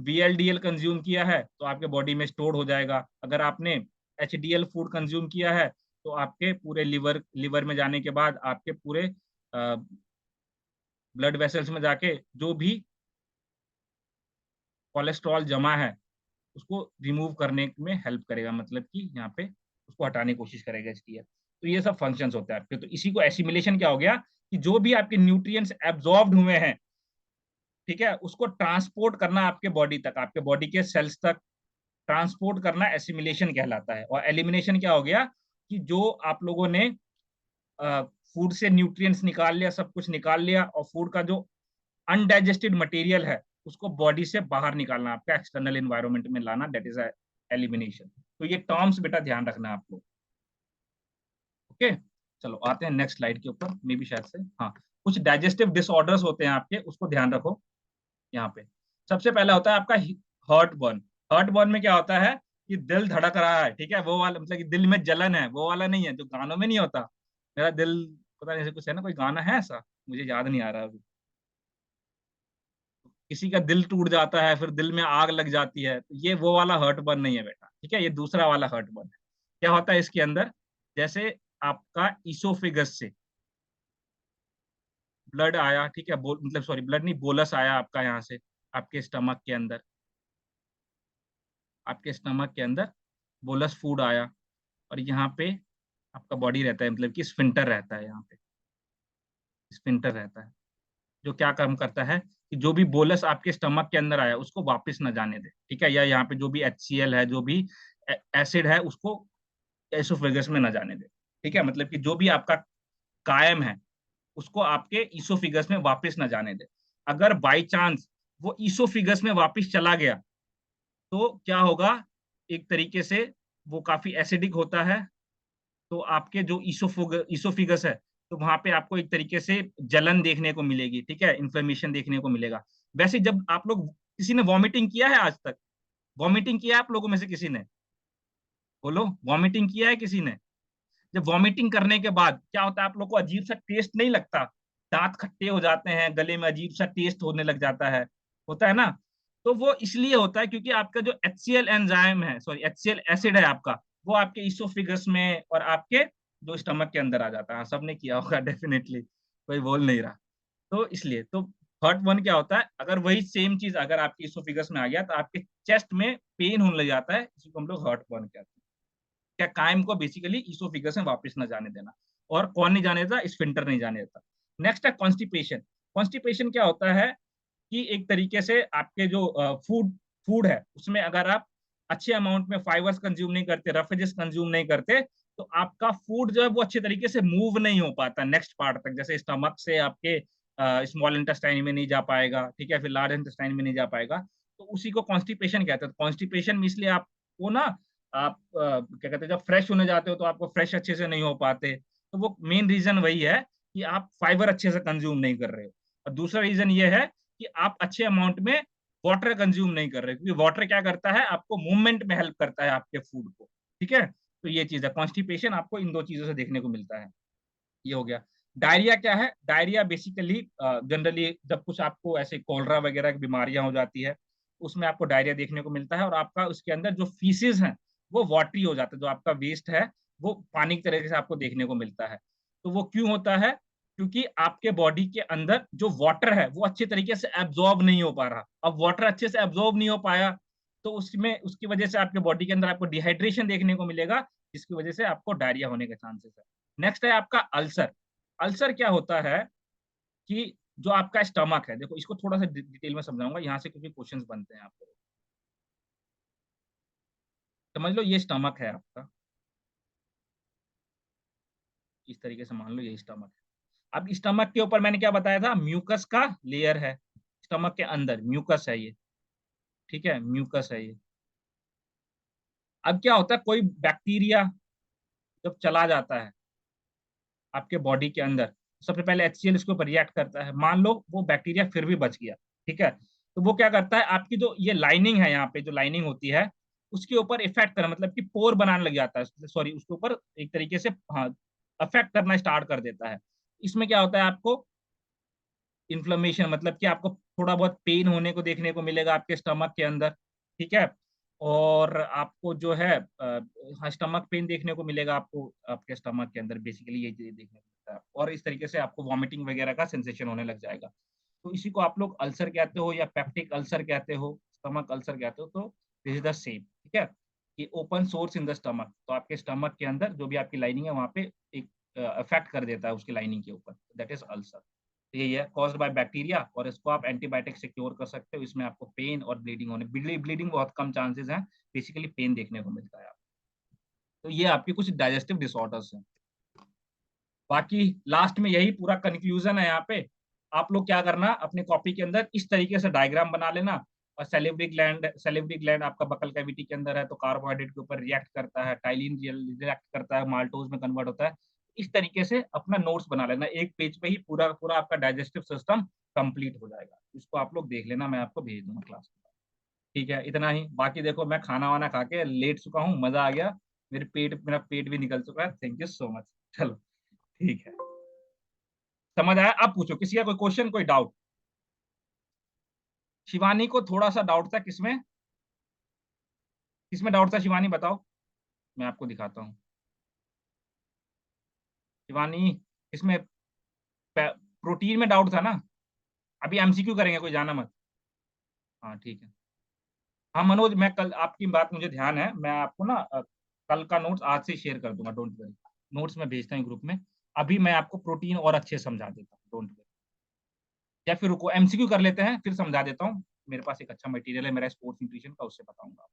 VLDL कंज्यूम किया है तो आपके बॉडी में स्टोर हो जाएगा। अगर आपने HDL फूड कंज्यूम किया है तो आपके पूरे लिवर लिवर में जाने के बाद आपके पूरे ब्लड वेसल्स में जाके जो भी कोलेस्ट्रॉल जमा है उसको रिमूव करने में हेल्प करेगा, मतलब कि यहाँ पे उसको हटाने की कोशिश करेगा HDL। तो ये सब फंक्शंस होते हैं आपके। तो इसी को एसिमिलेशन क्या हो गया कि जो भी आपके न्यूट्रिएंट्स एब्जॉर्ब्ड हुए हैं, ठीक है, उसको ट्रांसपोर्ट करना आपके बॉडी तक, आपके बॉडी के सेल्स तक ट्रांसपोर्ट करना एसिमिलेशन कहलाता है। और एलिमिनेशन क्या हो गया कि जो आप लोगों ने फूड से न्यूट्रिएंट्स निकाल लिया, सब कुछ निकाल लिया, और फूड का जो अनडाइजेस्टेड मटेरियल है उसको बॉडी से बाहर निकालना, आपका एक्सटर्नल एनवायरनमेंट में लाना, दैट इज एलिमिनेशन। तो ये टर्म्स बेटा ध्यान रखना आप लोग। ओके, चलो आते हैं नेक्स्ट स्लाइड के ऊपर, मे भी शायद से, हाँ, कुछ डाइजेस्टिव डिसऑर्डर्स होते हैं आपके, उसको ध्यान रखो। यहाँ पे सबसे पहला होता है आपका हार्ट बर्न। हार्ट बर्न में क्या होता है कि दिल धड़क रहा है, ठीक है, वो वाला मतलब कि दिल में जलन है, वो वाला नहीं है जो गानों में नहीं होता, मेरा दिल, पता नहीं ऐसे कुछ है ना, कोई गाना है ऐसा, मुझे याद नहीं आ रहा अभी। किसी का दिल टूट जाता है, फिर दिल में आग लग जाती है, तो ये वो वाला हार्ट बर्न नहीं है बेटा, ठीक है, ये दूसरा वाला हार्ट बर्न है। क्या होता है इसके अंदर, जैसे आपका ईसोफिगस से ब्लड आया, ठीक है, मतलब सॉरी ब्लड नहीं, बोलस आया आपका यहाँ से आपके स्टमक के अंदर, आपके स्टमक के अंदर बोलस फूड आया, और यहाँ पे आपका बॉडी रहता है, मतलब कि स्फिंक्टर रहता है, यहाँ पे स्फिंक्टर रहता है, जो क्या काम करता है कि जो भी बोलस आपके स्टमक के अंदर आया उसको वापस ना जाने दे, ठीक है, या यहाँ पे जो भी HCl है, जो भी एसिड है, उसको एसोफेगस में ना जाने दे, ठीक है, मतलब कि जो भी आपका कायम है उसको आपके ईसोफिगस में वापस ना जाने दे। अगर बाई चांस वो ईसोफिगस में वापस चला गया तो क्या होगा, एक तरीके से वो काफी एसिडिक होता है, तो आपके जो ईसोफिगस है तो वहां पे आपको एक तरीके से जलन देखने को मिलेगी, ठीक है, इन्फ्लेमेशन देखने को मिलेगा। वैसे जब आप लोग, किसी ने वॉमिटिंग किया है आज तक, वॉमिटिंग किया है आप लोगों में से किसी ने, बोलो, वॉमिटिंग किया है किसी ने? जब वॉमिटिंग करने के बाद क्या होता है, आप लोग को अजीब सा टेस्ट नहीं लगता, दांत खट्टे हो जाते हैं, गले में अजीब सा टेस्ट होने लग जाता है, होता है ना? तो वो इसलिए होता है क्योंकि आपका जो HCl एंजाइम है, सॉरी HCl एसिड है आपका, वो आपके ईसोफिगस में और आपके जो स्टमक के अंदर आ जाता है। हाँ, सबने किया होगा डेफिनेटली, कोई बोल नहीं रहा। तो इसलिए तो हार्ट बर्न क्या होता है, अगर वही सेम चीज अगर आपके ईसोफिगस में आ गया तो आपके चेस्ट में पेन होने लग जाता है, इसी को हम लोग हार्ट बर्न कहते हैं। क्या कायम को बेसिकली ईसोफिगस में वापस न जाने देना। और कौन नहीं जाने देता, स्फिंक्टर नहीं जाने देता। नेक्स्ट है कॉन्स्टिपेशन। कॉन्स्टिपेशन क्या होता है कि एक तरीके से आपके जो फूड फूड है उसमें अगर आप अच्छे अमाउंट में फाइबर्स कंज्यूम नहीं करते, रफेजेस कंज्यूम नहीं करते, तो आपका फूड जो है वो अच्छे तरीके से मूव नहीं हो पाता नेक्स्ट पार्ट तक, जैसे स्टमक से आपके स्मॉल इंटेस्टाइन में नहीं जा पाएगा, ठीक है, फिर लार्ज इंटेस्टाइन में नहीं जा पाएगा। तो उसी को कॉन्स्टिपेशन कहते हैं। कॉन्स्टिपेशन में इसलिए आपको ना, आप क्या कहते हैं, जब फ्रेश होने जाते हो तो आपको फ्रेश अच्छे से नहीं हो पाते, तो वो मेन रीजन वही है कि आप फाइबर अच्छे से कंज्यूम नहीं कर रहे हो। और दूसरा रीजन ये है कि आप अच्छे अमाउंट में वाटर कंज्यूम नहीं कर रहे, क्योंकि वाटर क्या करता है, आपको मूवमेंट में हेल्प करता है आपके फूड को, ठीक है। तो ये चीज है, कॉन्स्टिपेशन आपको इन दो चीजों से देखने को मिलता है। ये हो गया। डायरिया क्या है, डायरिया बेसिकली जनरली जब कुछ आपको ऐसे कोलरा वगैरह की बीमारियां हो जाती है उसमें आपको डायरिया देखने को मिलता है, और आपका उसके अंदर जो फीसेस है वो वाटरी हो जाता है, जो आपका वेस्ट है वो पानी की तरीके से आपको देखने को मिलता है। तो वो क्यों होता है, क्योंकि आपके बॉडी के अंदर जो वाटर है वो अच्छे तरीके से एब्जॉर्ब नहीं हो पा रहा। अब वाटर अच्छे से एब्जॉर्ब नहीं हो पाया तो उसमें उसकी वजह से आपके बॉडी के अंदर आपको डिहाइड्रेशन देखने को मिलेगा, जिसकी वजह से आपको डायरिया होने के चांसेस है। नेक्स्ट है आपका अल्सर। अल्सर क्या होता है कि जो आपका स्टमक है, देखो इसको थोड़ा सा डिटेल में समझाऊंगा यहाँ से क्योंकि क्वेश्चंस बनते हैं आपको। समझ लो ये स्टमक है आपका, इस तरीके से मान लो ये स्टमक है। अब स्टमक के ऊपर मैंने क्या बताया था, म्यूकस का लेयर है, स्टमक के अंदर म्यूकस है ये, ठीक है, म्यूकस है ये। अब क्या होता है, कोई बैक्टीरिया जब चला जाता है आपके बॉडी के अंदर, सबसे पहले HCl इसके ऊपर रिएक्ट करता है। मान लो वो बैक्टीरिया फिर भी बच गया, ठीक है, तो वो क्या करता है, आपकी जो ये लाइनिंग है, यहाँ पे जो लाइनिंग होती है उसके ऊपर इफेक्ट करना, मतलब कि पोर बनाने लग जाता है, सॉरी उसके ऊपर एक तरीके से, हाँ, अफेक्ट करना स्टार्ट कर देता है। इसमें क्या होता है, आपको इन्फ्लेमेशन, मतलब कि आपको थोड़ा बहुत पेन होने को देखने को मिलेगा आपके स्टमक के अंदर, ठीक है, और आपको जो है हाँ, स्टमक पेन देखने को मिलेगा आपको, आपके स्टमक के अंदर बेसिकली ये चीज देखने को मिलता है, और इस तरीके से आपको वॉमिटिंग वगैरह का सेंसेशन होने लग जाएगा। तो इसी को आप लोग अल्सर कहते हो या पेप्टिक अल्सर कहते हो, स्टमक अल्सर कहते हो, तो दिस इज द सेम, ठीक है, कि open source in the stomach, तो आपके स्टमक के अंदर जो भी आपकी लाइनिंग है वहां पे एक अफेक्ट कर देता है उसकी लाइनिंग के ऊपर, दैट इज अल्सर। यही है, कॉज्ड बाय बैक्टीरिया, और इसको आप एंटीबायोटिक से क्योर कर सकते हो। इसमें आपको पेन और ब्लीडिंग होने, ब्लीडिंग बहुत कम चांसेस हैं, बेसिकली पेन देखने को मिलता है। तो ये आपके कुछ डाइजेस्टिव डिसऑर्डर्स हैं। बाकी लास्ट में यही पूरा कंक्लूजन है यहाँ पे। आप लोग क्या करना, अपने कॉपी के अंदर इस तरीके से डायग्राम बना लेना, और सेलिवरी ग्लैंड आपका बकल कैविटी के अंदर है, तो कार्बोहाइड्रेट के ऊपर रिएक्ट करता है, टाइलिन रिएक्ट करता है, माल्टोज में कन्वर्ट होता है। इस तरीके से अपना नोट्स बना लेना, एक पेज पे ही पूरा पूरा आपका डाइजेस्टिव सिस्टम कंप्लीट हो जाएगा। इसको आप लोग देख लेना, मैं आपको भेज दूंगा क्लास में। ठीक है, इतना ही। बाकी देखो, मैं खाना वाना खा के लेट चुका हूँ, मजा आ गया, मेरा पेट भी निकल चुका है। Thank you so much. चलो, ठीक है, समझ आया। अब पूछो, किसी का कोई क्वेश्चन, कोई डाउट। शिवानी को थोड़ा सा डाउट था, किसमें, किसमें डाउट था शिवानी, बताओ, मैं आपको दिखाता हूँ। शिवानी, इसमें प्रोटीन में डाउट था ना। अभी MCQ करेंगे, कोई जाना मत। हाँ ठीक है। हाँ मनोज, मैं कल, आपकी बात मुझे ध्यान है, मैं आपको ना कल का नोट्स आज से शेयर कर दूंगा, डोंट वरी। नोट्स में भेजता हूँ ग्रुप में। अभी मैं आपको प्रोटीन और अच्छे से समझा देता हूँ, डोंट वरी। या फिर रुको, MCQ कर लेते हैं फिर समझा देता हूँ। मेरे पास एक अच्छा मटेरियल है मेरा स्पोर्ट्स न्यूट्रिशन का, उससे बताऊंगा।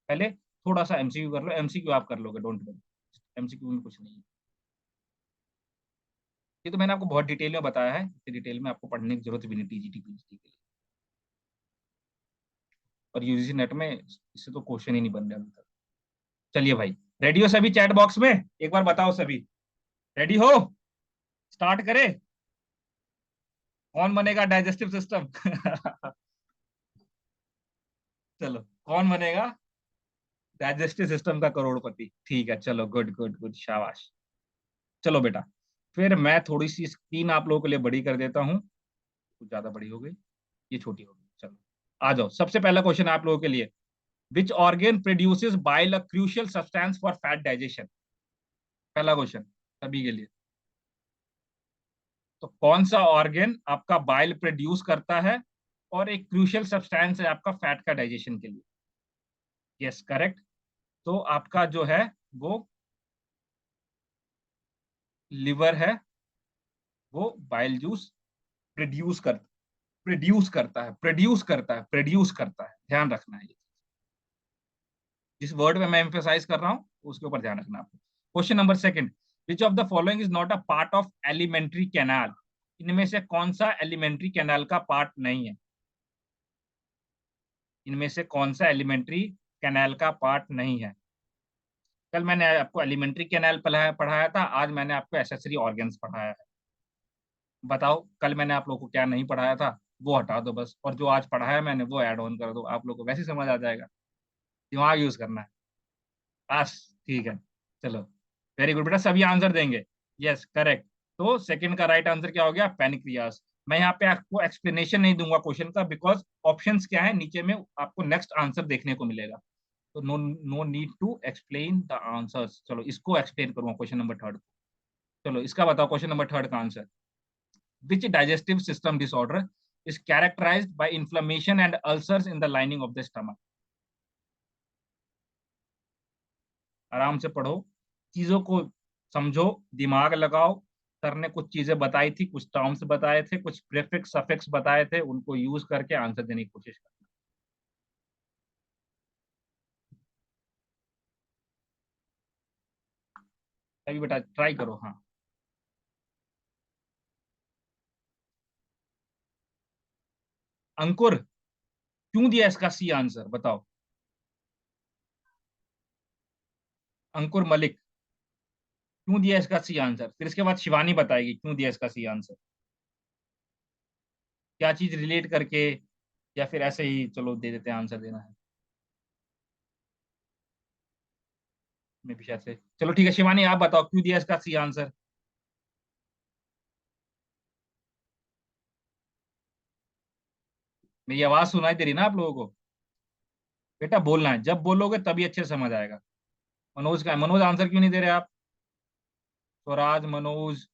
पहले थोड़ा सा MCQ कर लो, MCQ आप कर लोगे, डोंट वरी। MCQ में कुछ नहीं है। ये तो मैंने आपको बहुत डिटेल में बताया है, इतनी डिटेल में आपको पढ़ने की जरूरत भी नहीं TGT PGT के लिए। और UGC नेट में इससे तो क्वेश्चन ही नहीं बन रहा अभी तक। चलिए भाई, रेडी हो सभी चैट बॉक्स में, एक बार बताओ सभी, रेडी हो, स्टार्ट करें। कौन बनेगा डाइजेस्टिव सिस्टम? चलो, कौन बनेगा डाइजेस्टिव सिस्टम का करोड़पति? ठीक है, चलो, गुड गुड गुड, शाबाश। चलो बेटा, फिर मैं थोड़ी सी स्क्रीन आप लोगों के लिए बड़ी कर देता हूँ। कुछ ज्यादा बड़ी हो गई, ये छोटी हो गई। चलो, आ जाओ, सबसे पहला क्वेश्चन आप लोगों के लिए। Which organ produces bile, a crucial substance for fat digestion? पहला क्वेश्चन सभी के लिए। तो कौन सा ऑर्गेन आपका बाइल प्रोड्यूस करता है और एक क्रूशियल सब्सटेंस है आपका फैट का डाइजेशन के लिए? Yes, correct. तो आपका जो है वो लिवर है, वो बाइल जूस प्रोड्यूस कर प्रोड्यूस करता है, प्रोड्यूस करता है, ध्यान रखना है ये। जिस वर्ड में मैं एम्फेसाइज कर रहा हूँ उसके ऊपर ध्यान रखना आपको। Question number second, which of the following is not a part of alimentary canal? इनमें से कौन सा एलिमेंट्री कैनाल का पार्ट नहीं है? इनमें से कौन सा एलिमेंट्री कैनाल का पार्ट नहीं है? कल मैंने आपको एलिमेंट्री कैनाल पढ़ाया था, आज मैंने आपको एसेसरी ऑर्गन्स पढ़ाया है। बताओ, कल मैंने आप लोगों को क्या नहीं पढ़ाया था, वो हटा दो बस, और जो आज पढ़ाया मैंने वो ऐड ऑन कर दो, आप लोगों को वैसे ही समझ आ जाएगा। दिमाग यूज करना है बस, ठीक है। चलो, वेरी गुड बेटा, सभी आंसर देंगे। Yes, correct. तो सेकंड का राइट आंसर क्या हो गया? पैनक्रियास। मैं यहाँ पे आपको एक्सप्लेनेशन नहीं दूंगा क्वेश्चन का, बिकॉज ऑप्शंस क्या है नीचे में, आपको नेक्स्ट आंसर देखने को मिलेगा। तो no no need to explain the answers. चलो, इसको एक्सप्लेन करूंगा, क्वेश्चन नंबर थर्ड। चलो, इसका बताओ, क्वेश्चन नंबर थर्ड का answer. Which digestive system disorder is characterized by inflammation and ulcers in the lining of the stomach? आराम से पढ़ो, चीजों को समझो, दिमाग लगाओ। सर ने कुछ चीजें बताई थी, कुछ टर्म्स बताए थे, कुछ प्रीफिक्स सफिक्स बताए थे, उनको यूज करके आंसर देने की कोशिश करना। अभी बेटा ट्राई करो, हाँ। अंकुर, क्यों दिया इसका सी आंसर, बताओ। अंकुर मलिक, क्यों दिया इसका सी आंसर? फिर इसके बाद शिवानी बताएगी क्यों दिया इसका सी आंसर, क्या चीज रिलेट करके, या फिर ऐसे ही चलो दे देते हैं, आंसर देना है मैं भी शायद से। चलो ठीक है शिवानी, आप बताओ क्यों दिया इसका सी आंसर। मेरी आवाज सुनाई दे रही ना आप लोगों को? बेटा बोलना है, जब बोलोगे तभी अच्छे से समझ आएगा। मनोज का है, मनोज आंसर क्यों नहीं दे रहे आप? स्वराज, मनोज।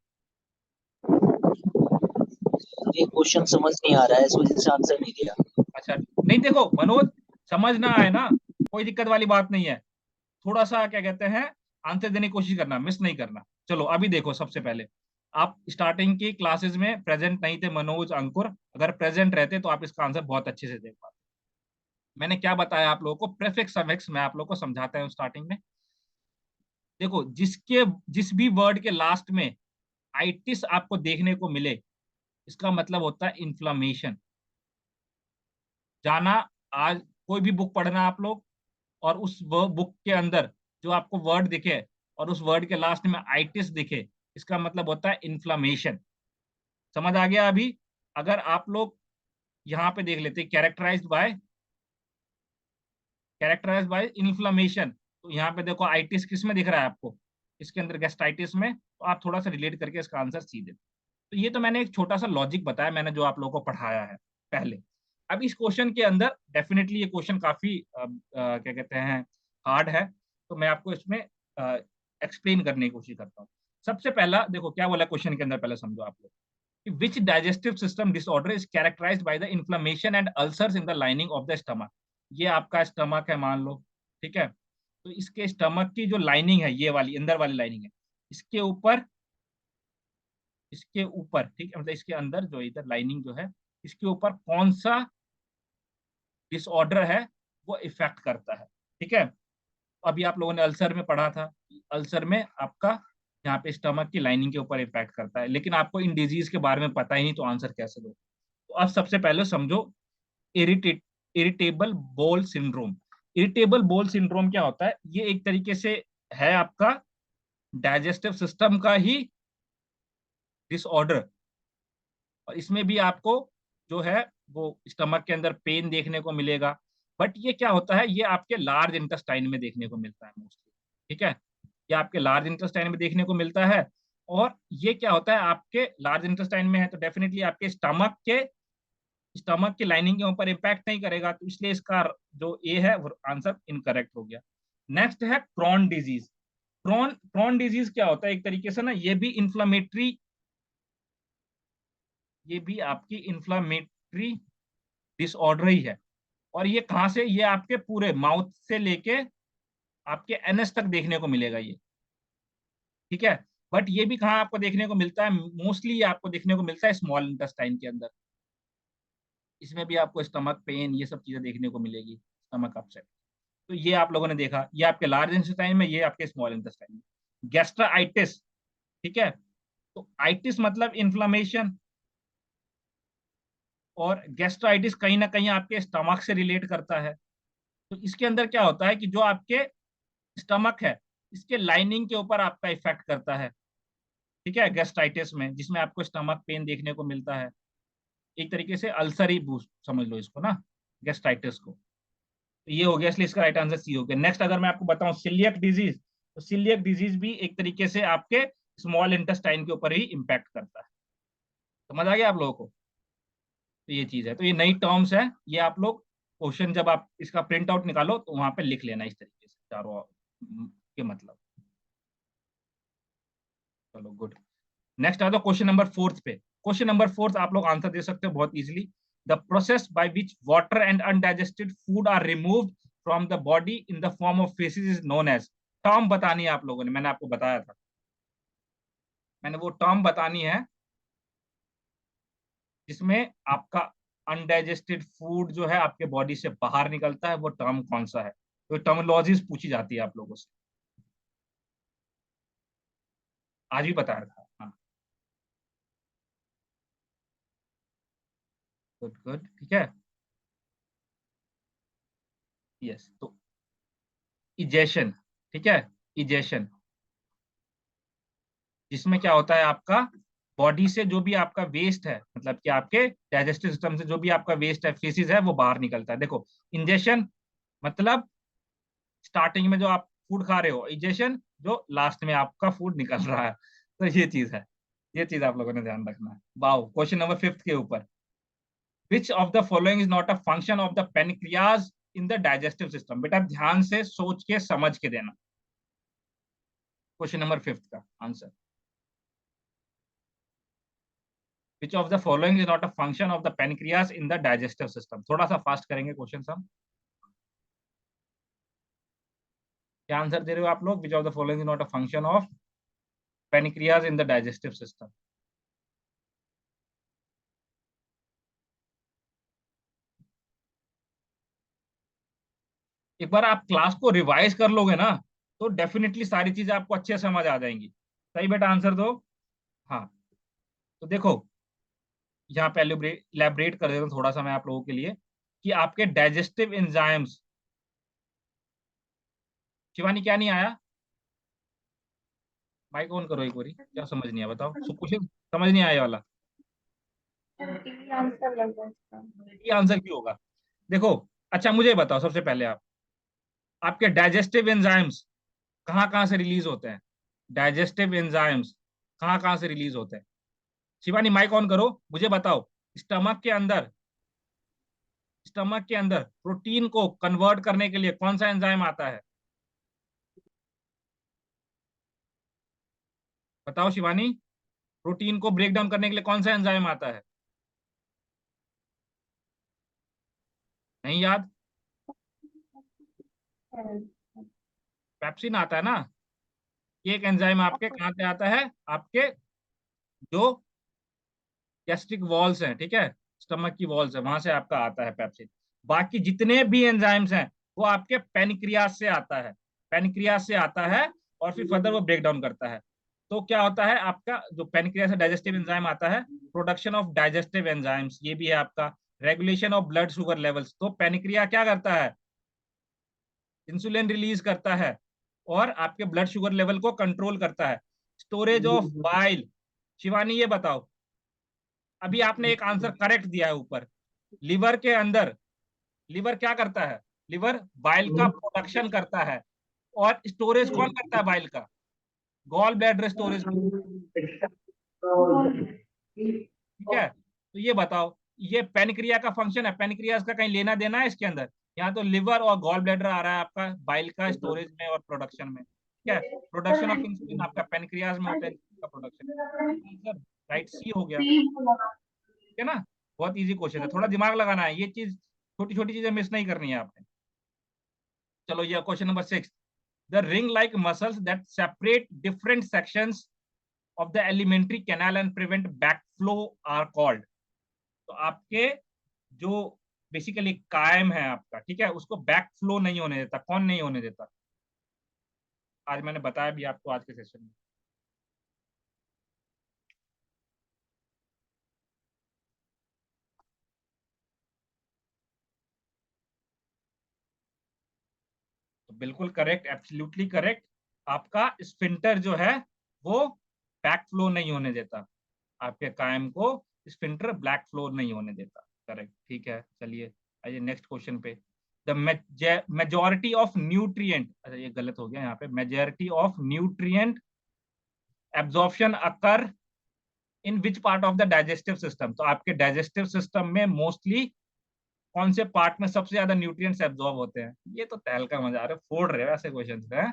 ये क्वेश्चन समझ नहीं आ रहा है, इस वजह से आंसर नहीं दिया। अच्छा नहीं, देखो मनोज, समझ ना आए ना, कोई दिक्कत वाली बात नहीं है। थोड़ा सा क्या कहते हैं, आंसर देने की कोशिश करना, मिस नहीं करना। चलो अभी देखो, सबसे पहले आप स्टार्टिंग की क्लासेस में प्रेजेंट नहीं थे मनोज, अंकुर। अगर प्रेजेंट रहते तो आप इसका आंसर बहुत अच्छे से दे पाते। मैंने क्या बताया आप लोगों को, प्रेफिक्स सफिक्स मैं आप लोगों को समझाता हूँ स्टार्टिंग में। देखो जिस भी वर्ड के लास्ट में आइटिस आपको देखने को मिले, इसका मतलब होता है इन्फ्लामेशन। जाना, आज कोई भी बुक पढ़ना आप लोग, और उस बुक के अंदर जो आपको वर्ड दिखे और उस वर्ड के लास्ट में आइटिस दिखे, इसका मतलब होता है इन्फ्लामेशन। समझ आ गया अभी? अगर आप लोग यहाँ पे देख लेते कैरेक्टराइज बाय इन्फ्लामेशन, तो यहाँ पे देखो आइटिस किस में दिख रहा है आपको, इसके अंदर गैस्ट्राइटिस में, तो आप थोड़ा सा रिलेट करके इसका आंसर सी दे। तो ये तो मैंने एक छोटा सा लॉजिक बताया, मैंने जो आप लोगों को पढ़ाया है पहले। अब इस क्वेश्चन के अंदर डेफिनेटली ये क्वेश्चन काफी क्या कहते हैं, हार्ड है। तो मैं आपको इसमें एक्सप्लेन करने की कोशिश करता हूँ। सबसे पहला देखो क्या बोला क्वेश्चन के अंदर, पहले समझो आप लोग। Which digestive system disorder is characterised by the inflammation and ulcers in the lining of the stomach? ये आपका स्टमक है मान लो, ठीक है। तो इसके स्टमक की जो लाइनिंग है, ये वाली अंदर वाली लाइनिंग है, इसके ऊपर, ठीक है, मतलब इसके अंदर जो इधर लाइनिंग जो है, इसके ऊपर कौन सा डिसऑर्डर है वो इफेक्ट करता है, ठीक है। अभी आप लोगों ने अल्सर में पढ़ा था, अल्सर में आपका यहाँ पे स्टमक की लाइनिंग के ऊपर इफेक्ट करता है, लेकिन आपको इन डिजीज के बारे में पता ही नहीं, तो आंसर कैसे दो? तो अब सबसे पहले समझो इरिटेट इरिटेबल बोल सिंड्रोम। इरिटेबल बोल सिंड्रोम क्या होता है? ये एक तरीके से है आपका डाइजेस्टिव सिस्टम का ही डिसऑर्डर, और इसमें भी आपको जो है वो स्टमक के अंदर पेन देखने को मिलेगा। बट ये क्या होता है, ये आपके लार्ज इंटेस्टाइन में देखने को मिलता है मोस्टली, ठीक है। ये आपके लार्ज इंटेस्टाइन में देखने को मिलता है। और ये क्या होता है, आपके लार्ज इंटेस्टाइन में है तो डेफिनेटली आपके स्टमक की लाइनिंग के ऊपर इम्पैक्ट नहीं करेगा, तो इसलिए इसका जो ए है वो आंसर इनकरेक्ट हो गया। नेक्स्ट है क्रॉन डिजीज। क्रॉन डिजीज क्या होता है, एक तरीके से ना ये भी आपकी इन्फ्लामेटरी डिसऑर्डर ही है। और ये कहाँ से, ये आपके पूरे माउथ से लेके आपके एनएस तक देखने को मिलेगा ये, ठीक है। बट ये भी कहाँ आपको देखने को मिलता है, मोस्टली ये आपको देखने को मिलता है स्मॉल इंटेस्टाइन के अंदर। इसमें भी आपको स्टमक पेन, ये सब चीजें देखने को मिलेगी, स्टमक अपसेट। तो ये आप लोगों ने देखा, ये आपके लार्ज इंटेस्टाइन में, ये आपके स्मॉल इंटेस्टाइन में। गैस्ट्राइटिस, ठीक है। तो आइटिस मतलब इन्फ्लामेशन, और गैस्ट्राइटिस कहीं ना कहीं आपके स्टमक से रिलेट करता है। तो इसके अंदर क्या होता है कि जो आपके स्टमक है, इसके लाइनिंग के ऊपर आपका इफेक्ट करता है, ठीक है, गैस्ट्राइटिस में, जिसमें आपको स्टमक पेन देखने को मिलता है। एक तरीके से अल्सर ही समझ लो इसको ना, गैस्ट्राइटिस को। तो ये हो गया, इसलिए इसका राइट आंसर सी हो गया। नेक्स्ट अगर मैं आपको बताऊं सिलियक डिजीज, तो सिलियक डिजीज भी एक तरीके से आपके स्मॉल इंटेस्टाइन के ऊपर ही इम्पैक्ट करता है। समझ आ गया आप लोगों को? तो ये चीज है, तो ये नई टर्म्स है, ये आप लोग क्वेश्चन जब आप इसका प्रिंट आउट निकालो तो वहां पे लिख लेना इस तरीके से चारों के मतलब। चलो गुड। नेक्स्ट आ जाओ क्वेश्चन नंबर फोर्थ पे। क्वेश्चन नंबर फोर्थ आप लोग आंसर दे सकते हो बहुत easily. The process by which water and undigested food are removed from the body in the form of faeces is known as. Term बतानी है आप लोगों ने, मैंने आपको बताया था, मैंने वो टर्म बतानी है जिसमें आपका अनडाइजेस्टेड फूड जो है आपके बॉडी से बाहर निकलता है, वो टर्म कौन सा है? तो टर्मोलॉजीज पूछी जाती है आप लोगों से, आज भी बताया था। हाँ, गुड गुड, ठीक है। यस, तो इजेशन, ठीक है। इजेशन, जिसमें क्या होता है आपका बॉडी से जो भी आपका वेस्ट है, मतलब कि आपके डाइजेस्टिव सिस्टम से जो भी आपका वेस्ट है, फेसिस है, वो बाहर निकलता है। देखो, इंजेशन मतलब स्टार्टिंग में जो आप फूड खा रहे हो, इजेशन जो लास्ट में आपका फूड निकल रहा है। तो ये चीज है, ये चीज आप लोगों ने ध्यान रखना है। वाओ, क्वेश्चन नंबर 5 के ऊपर, विच of the following is not a function of the pancreas in the digestive system. बेटा ध्यान से सोच के समझ के देना, क्वेश्चन नंबर 5 का answer, which of the following is not a function of the pancreas in the digestive system. थोड़ा सा फास्ट करेंगे क्वेश्चन हम। क्या आंसर दे रहे हो आप लोग? विच of the following is not a function of pancreas in the digestive system. एक बार आप क्लास को रिवाइज कर लोगे ना, तो डेफिनेटली सारी चीजें आपको अच्छे से समझ आ जाएंगी। सही बेटा, आंसर दो। हाँ, तो देखो, यहाँ पे एलिब्रेट कर देता हूँ थोड़ा सा मैं आप लोगों के लिए, कि आपके डाइजेस्टिव एंजाइम्स, शिवानी क्या नहीं आया? माइक ऑन करो एक बारी, क्या समझ नहीं आया बताओ, सुकुशिन समझ नहीं आया ये वाला? आंसर लग रहा है इसका। ये आंसर क्यों होगा? देखो, अच्छा मुझे बताओ सबसे पहले, आप आपके डाइजेस्टिव एंजाइम्स कहाँ कहाँ से रिलीज होते हैं? डाइजेस्टिव एंजाइम्स कहाँ कहाँ से रिलीज होते हैं? शिवानी माइक ऑन करो, मुझे बताओ। स्टमक के अंदर, स्टमक के अंदर प्रोटीन को कन्वर्ट करने के लिए कौन सा एंजाइम आता है? बताओ शिवानी, प्रोटीन को ब्रेक डाउन करने के लिए कौन सा एंजाइम आता है? नहीं याद? पेप्सिन आता है ना। ये एक एंजाइम आपके कहाँ से आता है? आपके जो गैस्ट्रिक वॉल्स हैं, ठीक है, स्टमक की वॉल्स है, वहां से आपका आता है पेप्सिन। बाकी जितने भी एंजाइम्स हैं वो आपके पेनक्रियास से आता है, पेनक्रियास से आता है, और फिर फर्दर वो ब्रेक डाउन करता है। तो क्या होता है आपका जो पेनक्रियास से डाइजेस्टिव एंजाइम आता है, प्रोडक्शन ऑफ डाइजेस्टिव एंजाइम्स, ये भी है आपका regulation of blood sugar levels. तो पेनक्रिया क्या करता है? इंसुलिन रिलीज करता है और आपके ब्लड शुगर लेवल को कंट्रोल करता है। स्टोरेज ऑफ बाइल, शिवानी ये बताओ, अभी आपने एक आंसर करेक्ट दिया है ऊपर, लिवर के अंदर, लिवर क्या करता है? लिवर बाइल का प्रोडक्शन करता है, और स्टोरेज कौन करता है बाइल का? Gall bladder storage. ठीक है, तो ये बताओ, ये पेनक्रिया का फंक्शन है, पेनक्रियास का कहीं लेना देना है इसके अंदर? यहाँ तो लिवर और गॉल ब्लैडर आ रहा है आपका बाइल का स्टोरेज में और प्रोडक्शन में। ठीक है, प्रोडक्शन ऑफ इंसुलिन आपका पेनक्रियास में होता है, इंसुलिन का प्रोडक्शन। राइट, सी हो गया। ठीक है ना, बहुत इजी क्वेश्चन है, थोड़ा दिमाग लगाना है, ये चीज छोटी छोटी चीजें मिस नहीं करनी है आपने। चलो ये question number 6, the ring like muscles that separate different sections of the alimentary canal and prevent backflow are called. तो आपके जो बेसिकली कायम है आपका, ठीक है, उसको बैक फ्लो नहीं होने देता, कौन नहीं होने देता? आज मैंने बताया भी आपको आज के सेशन में। तो बिल्कुल करेक्ट, एब्सोल्युटली करेक्ट। आपका स्फिंक्टर जो है वो बैक फ्लो नहीं होने देता, आपके कायम को स्फिंक्टर ब्लैक फ्लो नहीं होने देता। करेक्ट, ठीक है, चलिए आइए नेक्स्ट क्वेश्चन पे। द मेजोरिटी ऑफ न्यूट्रिएंट, अच्छा ये गलत हो गया यहाँ पे, majority of nutrient absorption occur in which part of the digestive system. तो आपके डाइजेस्टिव सिस्टम में मोस्टली कौन से पार्ट में सबसे ज्यादा न्यूट्रिएंट्स एब्जॉर्ब होते हैं? ये तो तहलका मजा आ रहा है, फोड़ रहे हो ऐसे क्वेश्चन है।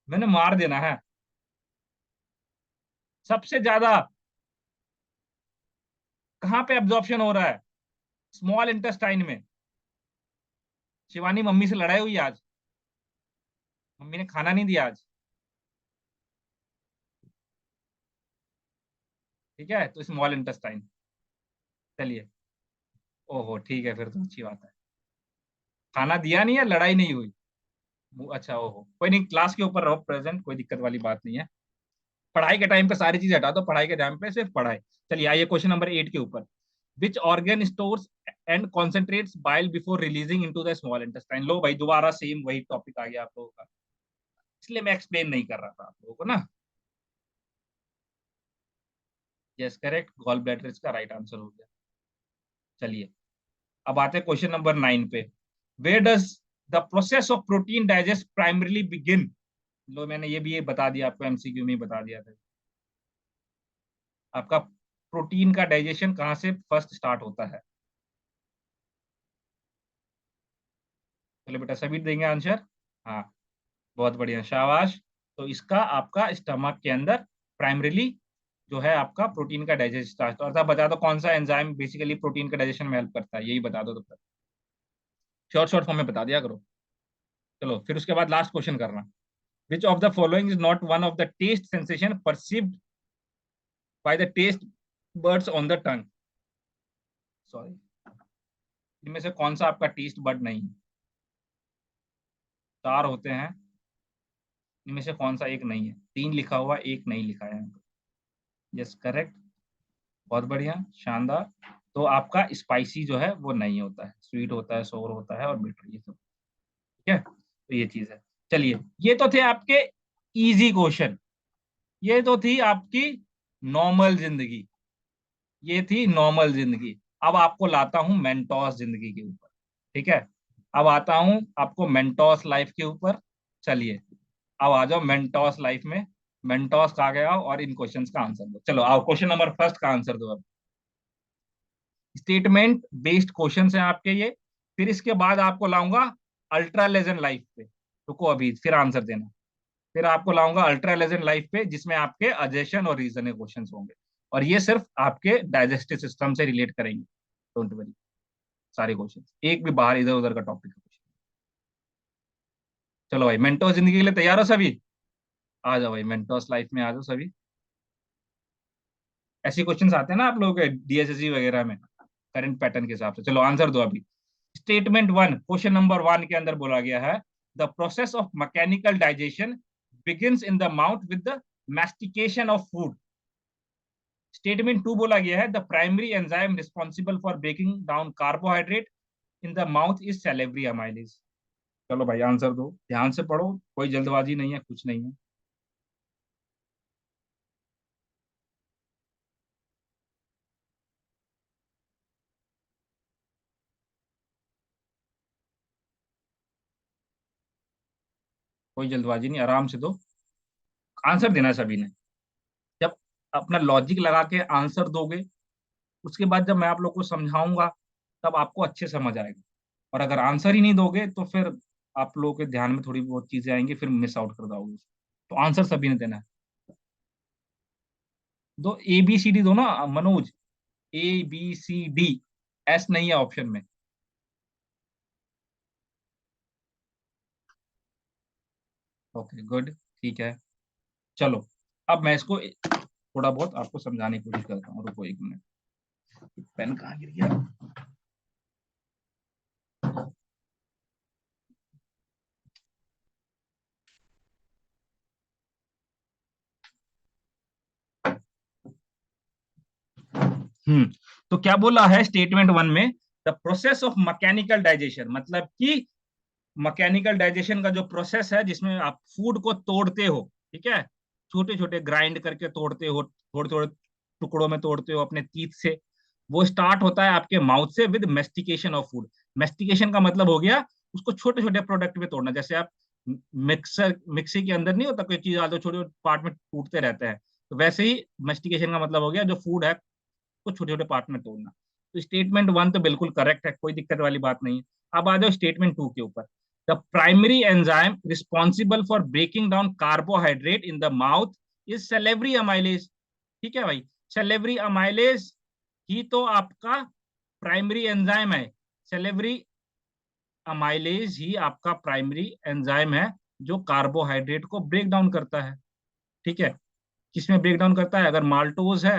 मैंने मार देना है। सबसे ज्यादा कहाँ पे एब्जॉर्प्शन हो रहा है? स्मॉल इंटेस्टाइन में। शिवानी मम्मी से लड़ाई हुई आज? मम्मी ने खाना नहीं दिया आज? ठीक है, तो स्मॉल इंटेस्टाइन। चलिए, ओहो ठीक है, फिर तो अच्छी बात है, खाना दिया नहीं है, लड़ाई नहीं हुई। अच्छा, ओहो कोई नहीं, क्लास के ऊपर रहो प्रेजेंट, कोई दिक्कत वाली बात नहीं है। पढ़ाई के टाइम पे सारी चीज हटा दो, पढ़ाई के टाइम पे सिर्फ पढ़ाई। चलिए आइए क्वेश्चन नंबर 8 के ऊपर, which organ stores and concentrates bile before releasing into the small intestine. लो भाई दोबारा सेम वही टॉपिक आ गया आप लोगों का, इसलिए मैं एक्सप्लेन नहीं कर रहा था आप लोगों को ना। यस करेक्ट, गॉल ब्लैडर इसका राइट आंसर हो गया। चलिए अब आते हैं क्वेश्चन नंबर 9 पे। Where does the process of protein digest primarily begin. लो मैंने ये बता दिया आपको, एमसीक्यू में ही बता दिया था। आपका प्रोटीन का डाइजेशन कहाँ से फर्स्ट स्टार्ट होता है। चलो बेटा सभी देंगे आंसर। हाँ बहुत बढ़िया शाबाश। तो इसका आपका स्टमक के अंदर प्राइमरीली जो है आपका प्रोटीन का डाइजेशन स्टार्ट होता है। बता दो कौन सा एंजाइम बेसिकली प्रोटीन के डाइजेशन में हेल्प करता है, यही बता दो तब तक, शॉर्ट शॉर्ट फॉर्म में बता दिया करो। चलो फिर उसके बाद लास्ट क्वेश्चन करना। Which of the following is not one of the taste sensation perceived by the taste birds on the tongue. Sorry, इनमें से कौन सा आपका टेस्ट बर्ड नहीं है। चार होते हैं, इनमें से कौन सा एक नहीं है। तीन लिखा हुआ, एक नहीं लिखा है। यस करेक्ट, बहुत बढ़िया शानदार। तो आपका स्पाइसी जो है वो नहीं होता है, स्वीट होता है, सोर होता है और बिटर, ये सब ठीक है। तो ये चीज है। चलिए ये तो थे आपके इजी क्वेश्चन, ये तो थी आपकी नॉर्मल जिंदगी, ये थी नॉर्मल जिंदगी। अब आपको लाता हूं मेंटोस जिंदगी के ऊपर, ठीक है। अब आता हूं आपको मेंटोस लाइफ के ऊपर। चलिए अब आ जाओ मेंटोस लाइफ में। मेंटोस कहा गया और इन क्वेश्चंस का आंसर दो। चलो आओ क्वेश्चन नंबर फर्स्ट का आंसर दो। अब स्टेटमेंट बेस्ड क्वेश्चन है आपके ये। फिर इसके बाद आपको लाऊंगा अल्ट्रा लेजेंड लाइफ पे। रुको अभी फिर आंसर देना। फिर आपको लाऊंगा अल्ट्रा लेजेंड लाइफ पे, जिसमें आपके अजेशन और रीजन क्वेश्चन होंगे, और ये सिर्फ आपके डाइजेस्टिव सिस्टम से रिलेट करेंगे। डोंट वरी, सारे क्वेश्चन, एक भी बाहर इधर उधर का टॉपिक है। चलो भाई मेंटोस जिंदगी के लिए तैयार हो सभी। आ जाओ भाई मेंटोस लाइफ में आ जाओ सभी। ऐसे क्वेश्चंस आते हैं ना आप लोगों के डीएसएससी वगैरह में करंट पैटर्न के हिसाब से। चलो आंसर दो अभी। Statement one, question number one के अंदर बोला गया है the process of mechanical digestion begins in the mouth with the mastication of food. Statement two बोला गया है the primary enzyme responsible for breaking down carbohydrate in the mouth is salivary amylase. चलो भाई आंसर दो, ध्यान से पढ़ो, कोई जल्दबाजी नहीं है, कुछ नहीं है। कोई जल्दबाजी नहीं, आराम से दो। आंसर देना है सभी ने। जब अपना लॉजिक लगा के आंसर दोगे, उसके बाद जब मैं आप लोग को समझाऊंगा तब आपको अच्छे समझ आएगा। और अगर आंसर ही नहीं दोगे तो फिर आप लोगों के ध्यान में थोड़ी बहुत चीजें आएंगी, फिर मिस आउट कर जाओगे। तो आंसर सभी ने देना है। दो ए बी सी डी दो ना Manoj, A B C D, S नहीं है ऑप्शन में। ओके गुड, ठीक है। चलो अब मैं इसको थोड़ा बहुत आपको समझाने की कोशिश करता हूँ। रुको एक मिनट, पेन कहाँ गिर गया। तो क्या बोला है स्टेटमेंट वन में, the process of mechanical digestion, मतलब कि मैकेनिकल डाइजेशन का जो प्रोसेस है जिसमें आप फूड को तोड़ते हो, ठीक है, छोटे छोटे ग्राइंड करके तोड़ते हो, थोड़े थोड़े टुकड़ों में तोड़ते हो अपने टीथ से, वो स्टार्ट होता है आपके माउथ से with mastication of food. Mastication का मतलब हो गया उसको छोटे छोटे प्रोडक्ट में तोड़ना। जैसे आप मिक्सी के अंदर नहीं होता कोई चीज आते छोटे छोटे पार्ट में टूटते रहते हैं, तो वैसे ही मेस्टिकेशन का मतलब हो गया जो फूड है को छोटे छोटे पार्ट में तोड़ना। तो स्टेटमेंट वन तो बिल्कुल करेक्ट है, कोई दिक्कत वाली बात नहीं है। अब आ जाओ स्टेटमेंट टू के ऊपर। The primary enzyme responsible for breaking down carbohydrate in the mouth is salivary amylase. ठीक है भाई, सेलेवरी अमाइलेज ही तो आपका प्राइमरी एंजाइम है। सेलेवरी अमाइलेज ही आपका प्राइमरी एंजाइम है जो कार्बोहाइड्रेट को ब्रेक डाउन करता है। ठीक है, किसमें ब्रेक डाउन करता है, अगर माल्टोज है,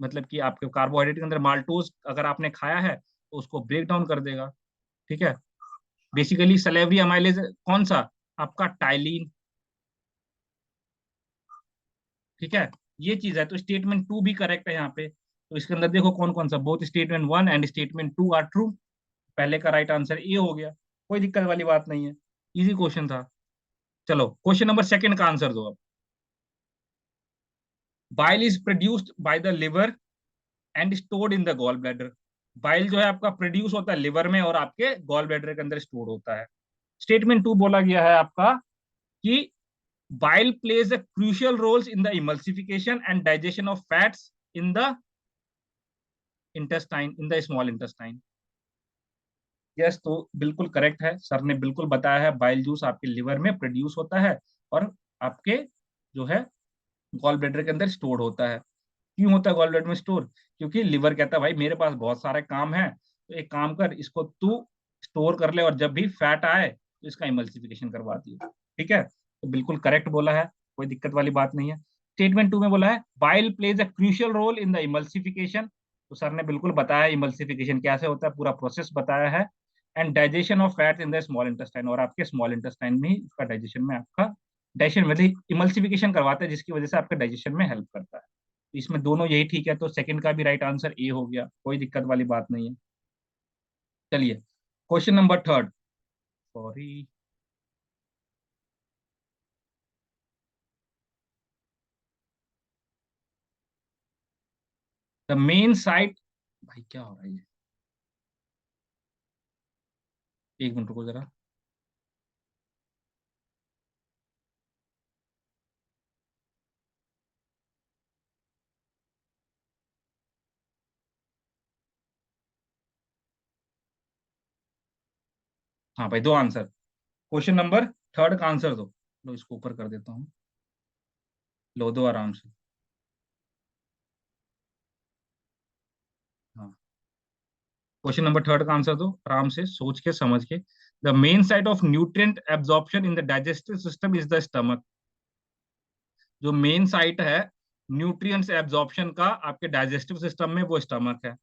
मतलब कि आपके कार्बोहाइड्रेट के अंदर माल्टोज अगर आपने खाया है तो उसको ब्रेक डाउन कर देगा। ठीक है, बेसिकली सलेवरी अमाइलेज कौन सा, आपका टाइलिन। ठीक है, ये चीज है। तो स्टेटमेंट टू भी करेक्ट है यहाँ पे। तो इसके अंदर देखो कौन कौन सा, both statement 1 and statement 2 are true. पहले का राइट आंसर ए हो गया, कोई दिक्कत वाली बात नहीं है, इजी क्वेश्चन था। चलो क्वेश्चन नंबर सेकंड का आंसर दो अब। Bile is produced by the liver and stored in the gall bladder. Bile जो है आपका प्रोड्यूस होता है लिवर में और आपके गॉल ब्लैडर के अंदर स्टोर होता है। स्टेटमेंट 2 बोला गया है आपका कि bile plays a crucial role in the emulsification and digestion of fats in the intestine, in the small intestine. Yes, तो बिल्कुल करेक्ट है, सर ने बिल्कुल बताया है, बाइल जूस आपके लिवर में प्रोड्यूस होता है और आपके जो है गॉल ब्लैडर के अंदर स्टोर होता है। क्यों होता है गॉल ब्लैडर में स्टोर? क्योंकि लिवर कहता है भाई मेरे पास बहुत सारे काम है, तो एक काम कर, इसको तू स्टोर कर ले और जब भी फैट आए तो इसका इमल्सिफिकेशन करवा दियो। ठीक है, तो बिल्कुल करेक्ट बोला है, कोई दिक्कत वाली बात नहीं है। स्टेटमेंट 2 में बोला है bile plays a crucial role in the emulsification, तो सर ने बिल्कुल बताया इमल्सिफिकेशन कैसे होता है, पूरा प्रोसेस बताया है। And digestion of fat in the small intestine, और आपके स्मॉल इंटेस्टाइन में ही इसका डाइजेशन में आपका डाइजेशन मतलब इमल्सिफिकेशन करवाता है, जिसकी वजह से आपके डाइजेशन में हेल्प करता है। तो इसमें दोनों यही ठीक है, तो सेकंड का भी राइट आंसर ए हो गया, कोई दिक्कत वाली बात नहीं है। चलिए question number third, sorry, the main site, भाई क्या हो रहा है ये, एक मिनट रुको जरा। हाँ भाई, दो आंसर, क्वेश्चन नंबर थर्ड का आंसर दो। लो इसको ऊपर कर देता हूँ, लो दो आराम से। हाँ, क्वेश्चन नंबर थर्ड का आंसर दो आराम से, सोच के समझ के। The main site of nutrient absorption in the digestive system is the stomach. जो मेन साइट है न्यूट्रिएंट्स एब्जॉर्प्शन का आपके डाइजेस्टिव सिस्टम में, वो स्टमक है।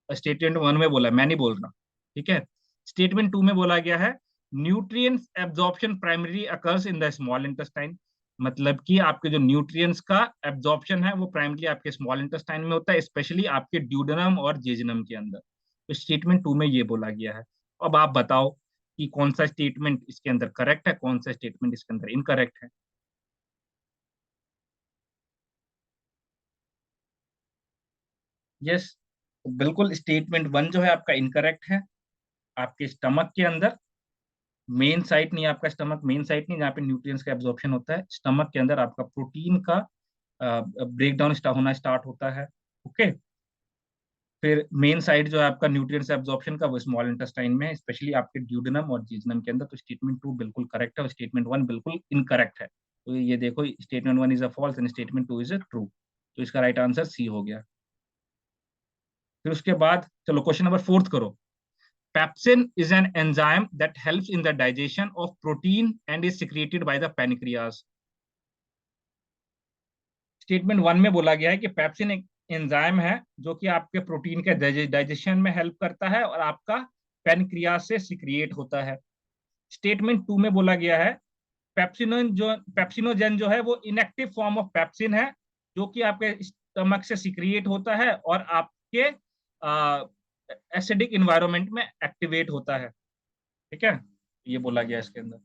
स्टेटमेंट 1 में बोला, मैं नहीं बोल रहा, ठीक है। स्टेटमेंट 2 में बोला गया है nutrients absorption primary occurs in the small intestine, मतलब कि आपके जो न्यूट्रिएंट्स का एब्जॉर्प्शन है वो प्राइमरी आपके स्मॉल इंटेस्टाइन में होता है, स्पेशली आपके ड्यूडेनम और जेजुनम के अंदर। तो स्टेटमेंट 2 में ये बोला गया है। अब आप बताओ कि कौन सा स्टेटमेंट इसके अंदर करेक्ट है, कौन सा स्टेटमेंट इसके अंदर इनकरेक्ट है। यस, बिल्कुल स्टेटमेंट 1 जो है आपका इनकरेक्ट है। आपके स्टमक के अंदर मेन साइट नहीं, आपका स्टमक मेन साइट नहीं जहाँ पे न्यूट्रिएंट्स का एब्जॉर्प्शन होता है। स्टमक के अंदर आपका प्रोटीन का ब्रेक डाउन होना स्टार्ट होता है। ओके, फिर मेन साइट जो है आपका न्यूट्रिएंट्स एब्जॉर्प्शन का, वो स्मॉल इंटेस्टाइन में है, स्पेशली आपके ड्यूडेनम और जीजनम के अंदर। तो स्टेटमेंट 2 बिल्कुल करेक्ट है और स्टेटमेंट 1 बिल्कुल इनकरेक्ट है। तो ये देखो, statement 1 is a false and statement 2 is a true, तो इसका राइट आंसर सी हो गया। फिर उसके बाद चलो क्वेश्चन नंबर फोर्थ करो। Pepsin is an enzyme that helps in the digestion of protein and is secreted by the pancreas. Statement 1 में बोला गया है कि पेप्सिन एक एंजाइम है जो कि आपके प्रोटीन के डाइजेशन में हेल्प करता है और आपका पेनक्रियास से सिक्रिएट होता है। स्टेटमेंट 2 में बोला गया है पेप्सिनोजेन जो है वो इनएक्टिव फॉर्म ऑफ पेप्सिन है, जो कि आपके स्टमक से सिक्रिएट होता है और आपके एसिडिक इन्वायरमेंट में एक्टिवेट होता है। ठीक है, ये बोला गया इसके अंदर।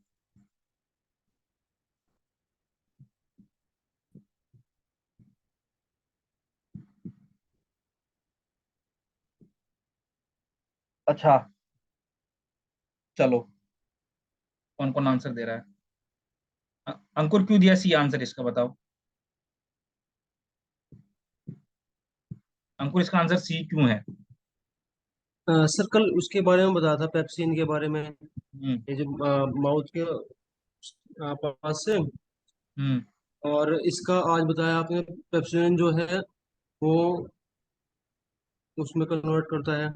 अच्छा, चलो कौन कौन आंसर दे रहा है? अंकुर क्यों दिया सी आंसर इसका, बताओ अंकुर, इसका आंसर सी क्यों है? सर कल उसके बारे में बताया था, पेप्सिन के बारे में, हम्म। ये जो माउथ के पास से। हम्म। और इसका आज बताया आपने, पेप्सिन जो है वो उसमें कन्वर्ट करता है,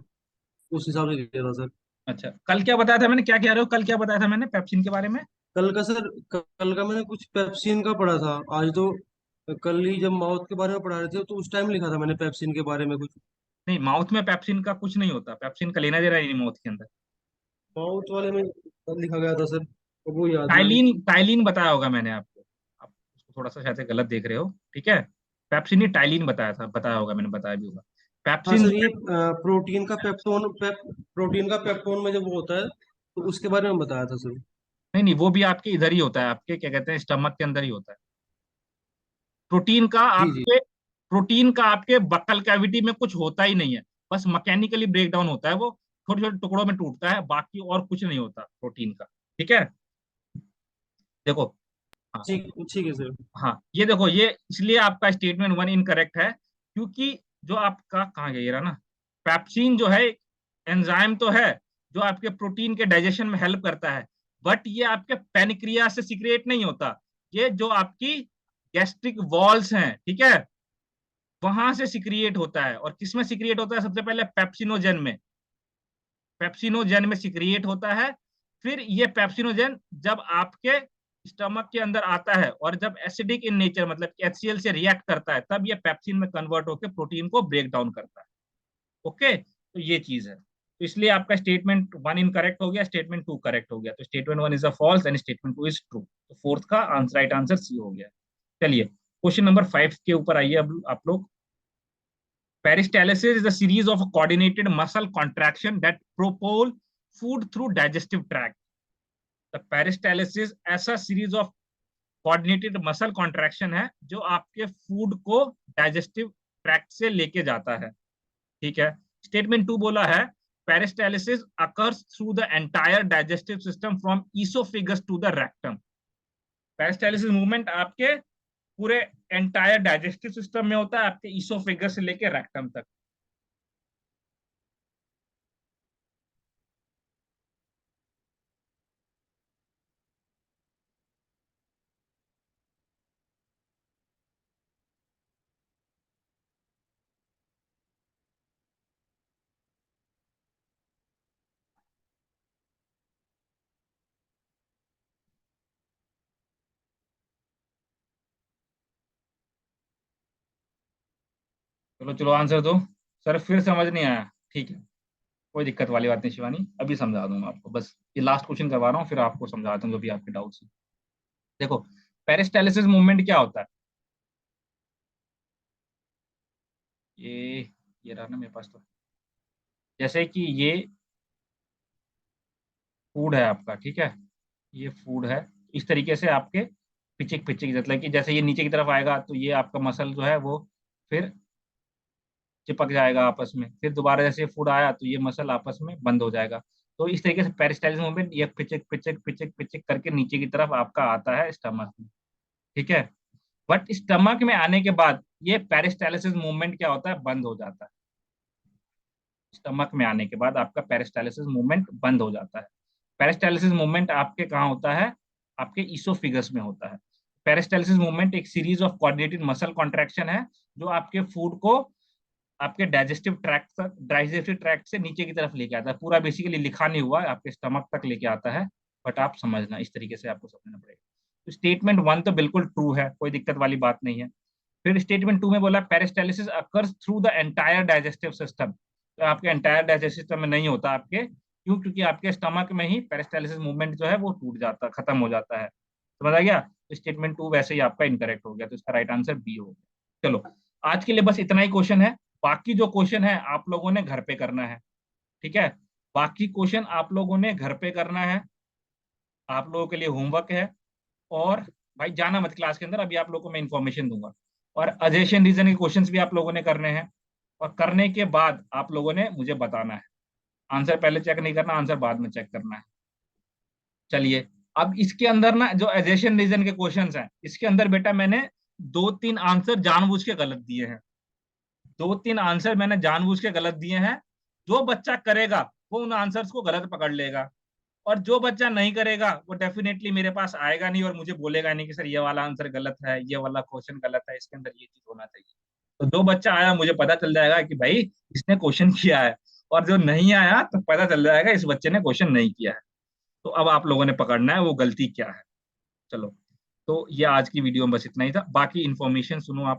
उस हिसाब से किया था सर। अच्छा, कल क्या बताया था मैंने, क्या कह रहे हो, कल क्या बताया था मैंने पेप्सिन के बारे में? कल का सर, कल का मैंने कुछ पेप्सिन का पढ़ा था। आज तो कल ही जब माउथ के बारे में पढ़ा रहे थे तो उस टाइम लिखा था मैंने पेप्सिन के बारे में कुछ। नहीं, माउथ में पेप्सिन का कुछ नहीं होता, पेप्सिन का लेना देना ही नहीं माउथ के अंदर। माउथ वाले में लिखा गया था सर, तो वो याद नहीं अभी। टाइलिन, टाइलिन बताया होगा मैंने आपको, आप उसको थोड़ा सा शायद से गलत देख रहे हो। ठीक है, पेप्सिन ही टाइलिन बताया था, बताया होगा मैंने, बताया भी होगा। हाँ पेप्सिन सर, ये प्रोटीन का पेप्टोन में जब वो होता है तो उसके बारे में बताया था सर। नहीं नहीं, वो भी आपके इधर ही होता है, आपके क्या कहते हैं स्टमक के अंदर ही होता है। प्रोटीन का जी जी। आपके प्रोटीन का आपके बक्कल कैविटी में कुछ होता ही नहीं है, बस मैकेनिकली ब्रेक डाउन होता है, वो छोटे छोटे टुकड़ों में टूटता है, बाकी और कुछ नहीं होता प्रोटीन का। ठीक है, देखो। हाँ ठीक है सर। हाँ, ये देखो, ये इसलिए आपका स्टेटमेंट वन इनकरेक्ट है, क्योंकि जो आपका कहाँ गया ये रहा ना, पेप्सिन जो है एंजाइम तो है जो आपके प्रोटीन के डाइजेशन में हेल्प करता है, बट ये आपके पेनक्रिया से सिक्रिएट नहीं होता, ये जो आपकी गैस्ट्रिक वॉल्स हैं, ठीक है, वहां से सिक्रिएट होता है। और किसमें सिक्रिएट होता है? सबसे पहले पेप्सिनोजेन में, पेप्सिनोजेन में सिक्रिएट होता है। फिर ये पेप्सिनोजेन जब आपके स्टमक के अंदर आता है और जब एसिडिक इन नेचर मतलब HCl से रिएक्ट करता है, तब ये पेप्सिन में कन्वर्ट होकर प्रोटीन को ब्रेक डाउन करता है। ओके, तो ये चीज है, तो इसलिए आपका स्टेटमेंट वन इनकरेक्ट हो गया, स्टेटमेंट टू करेक्ट हो गया, तो statement one is a false and statement two is true, तो फोर्थ का आंसर राइट आंसर सी हो गया। चलिए क्वेश्चन नंबर 5 के ऊपर आइए अब आप लोग। Peristalsis is a series of coordinated muscle contraction that propel food through digestive tract. The peristalsis ऐसा series of coordinated muscle contraction है जो आपके फूड को डाइजेस्टिव ट्रैक्ट से लेके जाता है। ठीक है, स्टेटमेंट टू बोला है peristalsis occurs through the entire digestive system from oesophagus to the rectum. Peristalsis movement आपके पूरे एंटायर डाइजेस्टिव सिस्टम में होता है, आपके ईसोफेगस से लेके रेक्टम तक। चलो चलो आंसर दो। सर फिर समझ नहीं आया, ठीक है, कोई दिक्कत वाली बात नहीं शिवानी, अभी समझा दूंगा आपको, बस ये लास्ट क्वेश्चन करवा रहा हूँ फिर आपको समझाता हूँ जो भी आपके डाउट्स हैं। देखो, पेरिस्टालिसिस मूवमेंट क्या होता है? ये रहा ना मेरे पास, तो जैसे कि ये फूड है आपका, ठीक है, ये फूड है, इस तरीके से आपके पिचिक पिचिक मतलब कि जैसे ये नीचे की तरफ आएगा तो ये आपका मसल जो है वो फिर चिपक जाएगा आपस में, फिर दोबारा जैसे फूड आया तो ये मसल आपस में बंद हो जाएगा। तो इस तरीके से पेरिस्टालिस मूवमेंट ये पिचिक पिचिक पिचिक पिचिक करके नीचे की तरफ आपका आता है स्टमक में। ठीक है, बट स्टमक में आने के बाद ये पेरिस्टालिसिस मूवमेंट क्या होता है? बंद हो जाता है। स्टमक में आने के बाद आपका पेरिस्टालिसिस मूवमेंट बंद हो जाता है। पेरिस्टालिसिस मूवमेंट आपके कहाँ होता है? आपके ईसोफिगस में होता है। पेरिस्टालिसिस मूवमेंट एक series of coordinated muscle contraction है जो आपके फूड को आपके डाइजेस्टिव ट्रैक्ट से नीचे की तरफ लेके आता है। पूरा बेसिकली लिखा नहीं हुआ है, आपके स्टमक तक लेके आता है, बट आप समझना इस तरीके से आपको समझना पड़ेगा। तो स्टेटमेंट वन तो बिल्कुल ट्रू है, कोई दिक्कत वाली बात नहीं है। फिर स्टेटमेंट टू में बोला peristalsis occurs through the entire digestive system, तो आपके एंटायर डाइजेस्टिव सिस्टम में नहीं होता आपके, क्यों? क्योंकि आपके स्टमक में ही पेरिस्टालिसिस मूवमेंट जो है वो टूट जाता, खत्म हो जाता है। समझ आ गया? तो स्टेटमेंट टू वैसे ही आपका इनकरेक्ट हो गया, तो इसका राइट आंसर बी हो गया। चलो, आज के लिए बस इतना ही क्वेश्चन है, बाकी जो क्वेश्चन है आप लोगों ने घर पे करना है। ठीक है, बाकी क्वेश्चन आप लोगों ने घर पे करना है, आप लोगों के लिए होमवर्क है। और भाई जाना मत क्लास के अंदर, अभी आप लोगों को मैं इन्फॉर्मेशन दूंगा। और अजेशन रीजन के क्वेश्चंस भी आप लोगों ने करने हैं, और करने के बाद आप लोगों ने मुझे बताना है। आंसर पहले चेक नहीं करना, आंसर बाद में चेक करना है। चलिए, अब इसके अंदर ना जो एजेशन रीजन के क्वेश्चंस हैं, इसके अंदर बेटा मैंने 2-3 आंसर जानबूझ के गलत दिए हैं। 2-3 आंसर मैंने जानबूझ के गलत दिए हैं। जो बच्चा करेगा वो उन आंसर्स को गलत पकड़ लेगा, और जो बच्चा नहीं करेगा वो डेफिनेटली मेरे पास आएगा नहीं और मुझे बोलेगा नहीं कि सर ये वाला आंसर गलत है, ये वाला क्वेश्चन गलत है, इसके अंदर ये चीज होना चाहिए। तो जो बच्चा आया मुझे पता चल जाएगा कि भाई इसने क्वेश्चन किया है, और जो नहीं आया तो पता चल जाएगा इस बच्चे ने क्वेश्चन नहीं किया है। तो अब आप लोगों ने पकड़ना है वो गलती क्या है। चलो, तो ये आज की वीडियो में बस इतना ही था, बाकी इन्फॉर्मेशन सुनो आप।